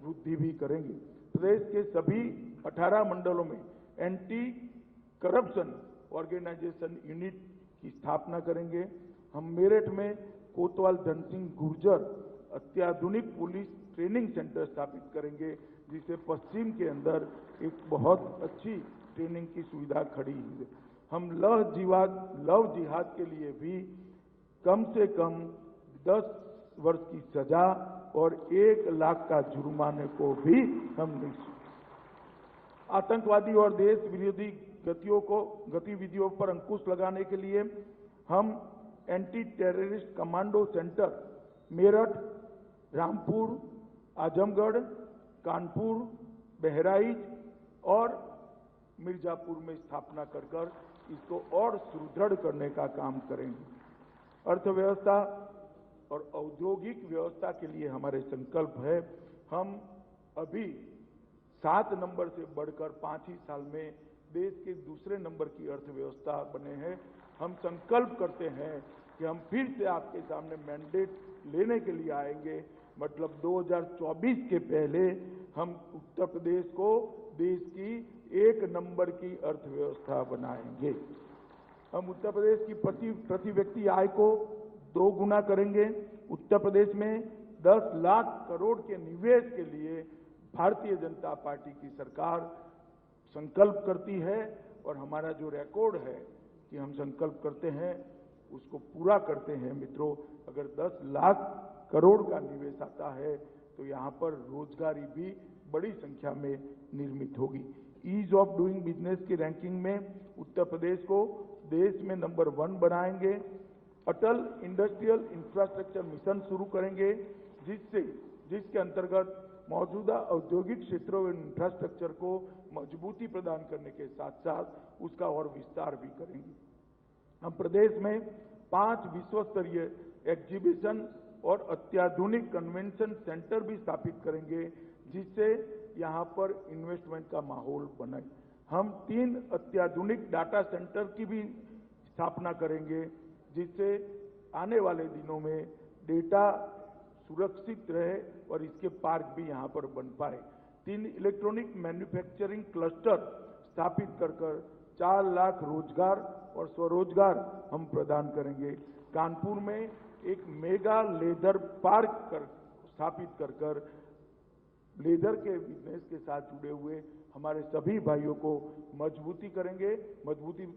वृद्धि भी करेंगे। प्रदेश के सभी 18 मंडलों में एंटी करप्शन ऑर्गेनाइजेशन यूनिट की स्थापना करेंगे। हम मेरठ में कोतवाल धन सिंह गुर्जर अत्याधुनिक पुलिस ट्रेनिंग सेंटर स्थापित करेंगे, जिससे पश्चिम के अंदर एक बहुत अच्छी ट्रेनिंग की सुविधा खड़ी है। हम लव जिहाद के लिए भी कम से कम 10 वर्ष की सजा और 1 लाख का जुर्माने को भी हम आतंकवादी और देश विरोधी गतिविधियों पर अंकुश लगाने के लिए हम anti terrorist commando centre Meerut, Rampur, Azamgarh, Kanpur, Bahraich और मिर्जापुर में स्थापना कर इसको और सुदृढ़ करने का काम करेंगे। अर्थव्यवस्था और औद्योगिक व्यवस्था के लिए हमारे संकल्प है, हम अभी 7 नंबर से बढ़कर 5 ही साल में देश के दूसरे नंबर की अर्थव्यवस्था बने हैं। हम संकल्प करते हैं कि हम फिर से आपके सामने मैंडेट लेने के लिए आएंगे। मतलब 2024 के पहले हम उत्तर प्रदेश को देश की 1 नंबर की अर्थव्यवस्था बनाएंगे। हम उत्तर प्रदेश की प्रति व्यक्ति आय को 2 गुना करेंगे। उत्तर प्रदेश में 10 लाख करोड़ के निवेश के लिए भारतीय जनता पार्टी की सरकार संकल्प करती है और हमारा जो रिकॉर्ड है कि हम संकल्प करते हैं उसको पूरा करते हैं। मित्रों, अगर 10 लाख करोड़ का निवेश आता है तो यहाँ पर रोजगारी भी बड़ी संख्या में निर्मित होगी। ईज ऑफ डूइंग बिजनेस की रैंकिंग में उत्तर प्रदेश को देश में नंबर 1 बनाएंगे। अटल इंडस्ट्रियल इंफ्रास्ट्रक्चर मिशन शुरू करेंगे, जिसके अंतर्गत मौजूदा औद्योगिक क्षेत्रों और इंफ्रास्ट्रक्चर को मजबूती प्रदान करने के साथ साथ उसका और विस्तार भी करेंगे। हम प्रदेश में 5 विश्व स्तरीय एग्जीबिशन और अत्याधुनिक कन्वेंशन सेंटर भी स्थापित करेंगे, जिससे यहाँ पर इन्वेस्टमेंट का माहौल बने। हम 3 अत्याधुनिक डाटा सेंटर की भी स्थापना करेंगे, जिससे आने वाले दिनों में डेटा सुरक्षित रहे और इसके पार्क भी यहाँ पर बन पाए। 3 इलेक्ट्रॉनिक मैन्युफैक्चरिंग क्लस्टर स्थापित कर 4 लाख रोजगार और स्वरोजगार हम प्रदान करेंगे। कानपुर में एक मेगा लेदर पार्क स्थापित कर लेदर के बिजनेस के साथ जुड़े हुए हमारे सभी भाइयों को मजबूती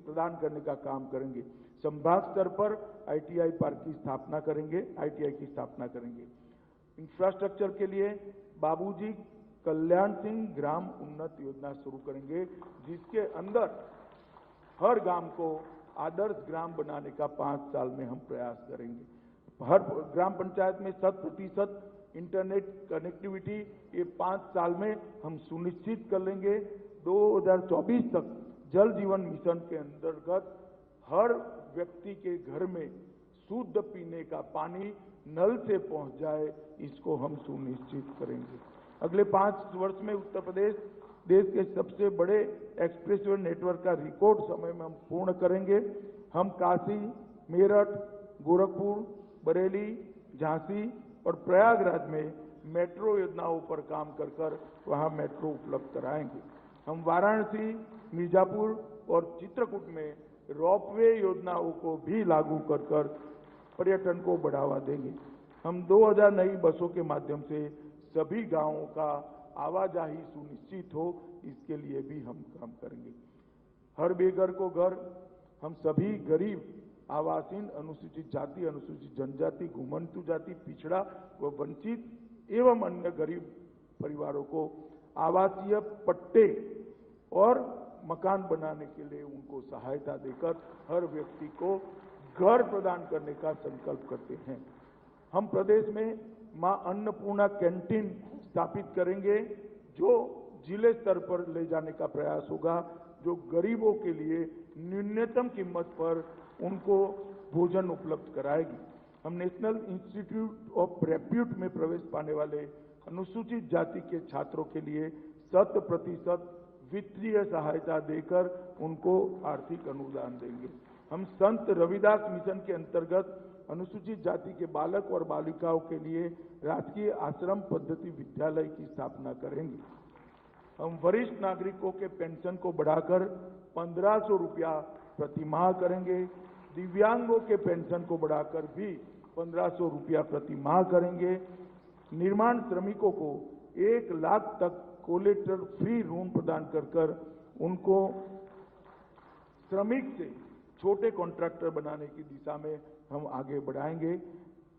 प्रदान करने का काम करेंगे। संभाग स्तर पर ITI पार्क की स्थापना करेंगे, ITI की स्थापना करेंगे। इंफ्रास्ट्रक्चर के लिए बाबूजी कल्याण सिंह ग्राम उन्नत योजना शुरू करेंगे, जिसके अंदर हर गांव को आदर्श ग्राम बनाने का 5 साल में हम प्रयास करेंगे। हर ग्राम पंचायत में 100% इंटरनेट कनेक्टिविटी ये 5 साल में हम सुनिश्चित कर लेंगे। 2024 तक जल जीवन मिशन के अंतर्गत हर व्यक्ति के घर में शुद्ध पीने का पानी नल से पहुंच जाए, इसको हम सुनिश्चित करेंगे। अगले 5 वर्ष में उत्तर प्रदेश देश के सबसे बड़े एक्सप्रेसवे नेटवर्क का रिकॉर्ड समय में हम पूर्ण करेंगे। हम काशी, मेरठ, गोरखपुर, बरेली, झांसी और प्रयागराज में मेट्रो योजनाओं पर काम कर वहां मेट्रो उपलब्ध कराएंगे। हम वाराणसी, मिर्जापुर और चित्रकूट में रोपवे योजनाओं को भी लागू कर पर्यटन को बढ़ावा देंगे। हम 2000 नई बसों के माध्यम से सभी गांवों का आवाजाही सुनिश्चित हो, इसके लिए भी हम काम करेंगे। हर बेघर को घर, हम सभी गरीब, आवासीन, अनुसूचित जाति, अनुसूचित जनजाति, घुमंतु जाति, पिछड़ा व वंचित एवं अन्य गरीब परिवारों को आवासीय पट्टे और मकान बनाने के लिए उनको सहायता देकर हर व्यक्ति को घर प्रदान करने का संकल्प करते हैं। हम प्रदेश में मां अन्नपूर्णा कैंटीन स्थापित करेंगे, जो जिले स्तर पर ले जाने का प्रयास होगा, जो गरीबों के लिए न्यूनतम कीमत पर उनको भोजन उपलब्ध कराएगी। हम नेशनल इंस्टीट्यूट ऑफ रेप्यूट में प्रवेश पाने वाले अनुसूचित जाति के छात्रों के लिए 100% वित्तीय सहायता देकर उनको आर्थिक अनुदान देंगे। हम संत रविदास मिशन के अंतर्गत अनुसूचित जाति के बालक और बालिकाओं के लिए राजकीय आश्रम पद्धति विद्यालय की स्थापना करेंगे। हम वरिष्ठ नागरिकों के पेंशन को बढ़ाकर 1500 रुपया प्रति माह करेंगे। दिव्यांगों के पेंशन को बढ़ाकर भी 1500 रुपया प्रति माह करेंगे। निर्माण श्रमिकों को 1 लाख तक कोलेटरल फ्री ऋण प्रदान कर उनको श्रमिक से छोटे कॉन्ट्रैक्टर बनाने की दिशा में हम आगे बढ़ाएंगे।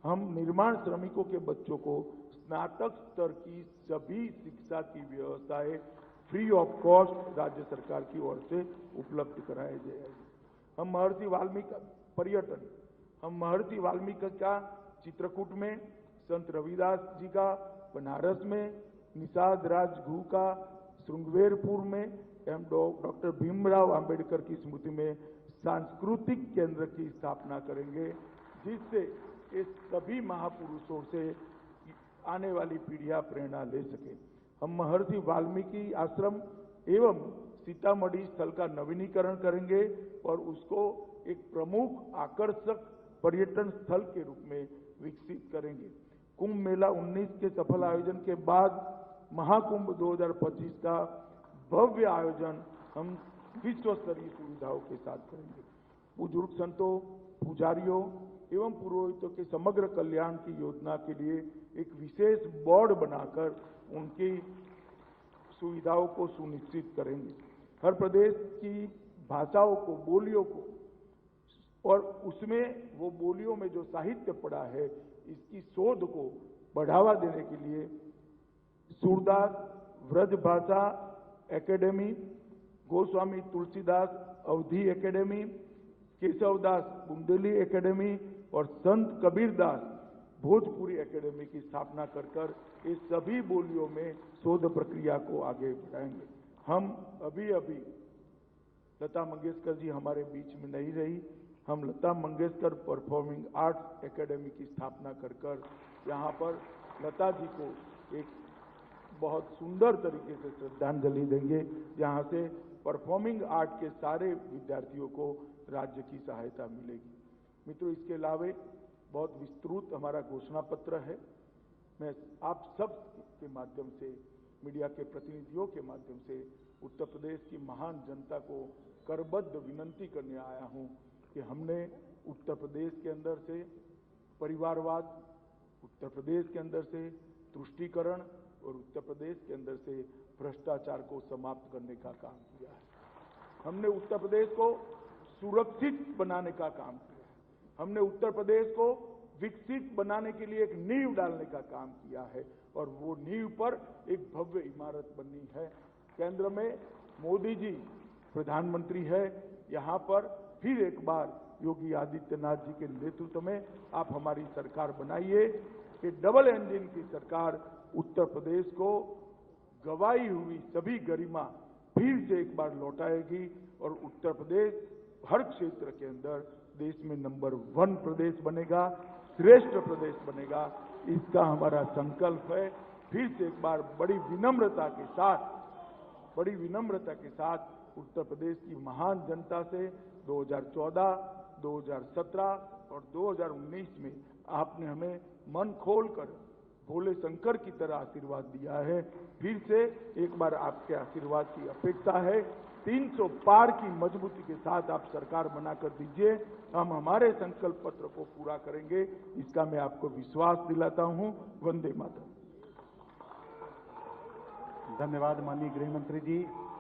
हम निर्माण श्रमिकों के बच्चों को स्नातक स्तर की सभी शिक्षा की व्यवस्थाएं फ्री ऑफ कॉस्ट राज्य सरकार की ओर से उपलब्ध कराए जाएंगे। हम महर्षि वाल्मीकि पर्यटन, हम महर्षि वाल्मीकि का चित्रकूट में, संत रविदास जी का बनारस में, निषाद राज घू का श्रृंगवेरपुर में एवं डॉक्टर भीमराव अंबेडकर की स्मृति में सांस्कृतिक केंद्र की स्थापना करेंगे, जिससे इस सभी महापुरुषों से आने वाली पीढ़ियां प्रेरणा ले सके। हम महर्षि वाल्मीकि आश्रम एवं सीतामढ़ी स्थल का नवीनीकरण करेंगे और उसको एक प्रमुख आकर्षक पर्यटन स्थल के रूप में विकसित करेंगे। कुंभ मेला 19 के सफल आयोजन के बाद महाकुंभ 2025 का भव्य आयोजन हम विश्व स्तरीय सुविधाओं के साथ करेंगे। बुजुर्ग संतों, पुजारियों एवं पुरोहितों के समग्र कल्याण की योजना के लिए एक विशेष बोर्ड बनाकर उनकी सुविधाओं को सुनिश्चित करेंगे। हर प्रदेश की भाषाओं को, बोलियों को और उसमें वो बोलियों में जो साहित्य पड़ा है, इसकी शोध को बढ़ावा देने के लिए सूरदास व्रज भाषा एकेडमी, गोस्वामी तुलसीदास अवधी एकेडमी, केशवदास बुंदेली एकेडमी और संत कबीरदास भोजपुरी एकेडमी की स्थापना कर इस सभी बोलियों में शोध प्रक्रिया को आगे बढ़ाएंगे। हम अभी लता मंगेशकर जी हमारे बीच में नहीं रही, हम Lata Mangeshkar performing arts academy की स्थापना कर यहाँ पर लता जी को एक बहुत सुंदर तरीके से श्रद्धांजलि देंगे, जहाँ से परफॉर्मिंग आर्ट के सारे विद्यार्थियों को राज्य की सहायता मिलेगी। मित्रों, इसके अलावा बहुत विस्तृत हमारा घोषणा पत्र है। मैं आप सब के माध्यम से, मीडिया के प्रतिनिधियों के माध्यम से उत्तर प्रदेश की महान जनता को करबद्ध विनंती करने आया हूं कि हमने उत्तर प्रदेश के अंदर से परिवारवाद, उत्तर प्रदेश के अंदर से तुष्टीकरण और उत्तर प्रदेश के अंदर से भ्रष्टाचार को समाप्त करने का काम किया है। हमने उत्तर प्रदेश को सुरक्षित बनाने का काम किया है। हमने उत्तर प्रदेश को विकसित बनाने के लिए एक नींव डालने का काम किया है और वो नींव पर एक भव्य इमारत बननी है। केंद्र में मोदी जी प्रधानमंत्री है। यहाँ पर फिर एक बार योगी आदित्यनाथ जी के नेतृत्व में आप हमारी सरकार बनाइए कि डबल इंजन की सरकार उत्तर प्रदेश को गंवाई हुई सभी गरिमा फिर से एक बार लौटाएगी और उत्तर प्रदेश हर क्षेत्र के अंदर देश में नंबर 1 प्रदेश बनेगा, श्रेष्ठ प्रदेश बनेगा। इसका हमारा संकल्प है। फिर से एक बार बड़ी विनम्रता के साथ उत्तर प्रदेश की महान जनता से 2014, 2017 और 2019 में आपने हमें मन खोलकर भोले शंकर की तरह आशीर्वाद दिया है। फिर से एक बार आपके आशीर्वाद की अपेक्षा है। 300 पार की मजबूती के साथ आप सरकार बनाकर दीजिए। हम हमारे संकल्प पत्र को पूरा करेंगे, इसका मैं आपको विश्वास दिलाता हूं। वंदे मातरम। धन्यवाद माननीय गृह मंत्री जी।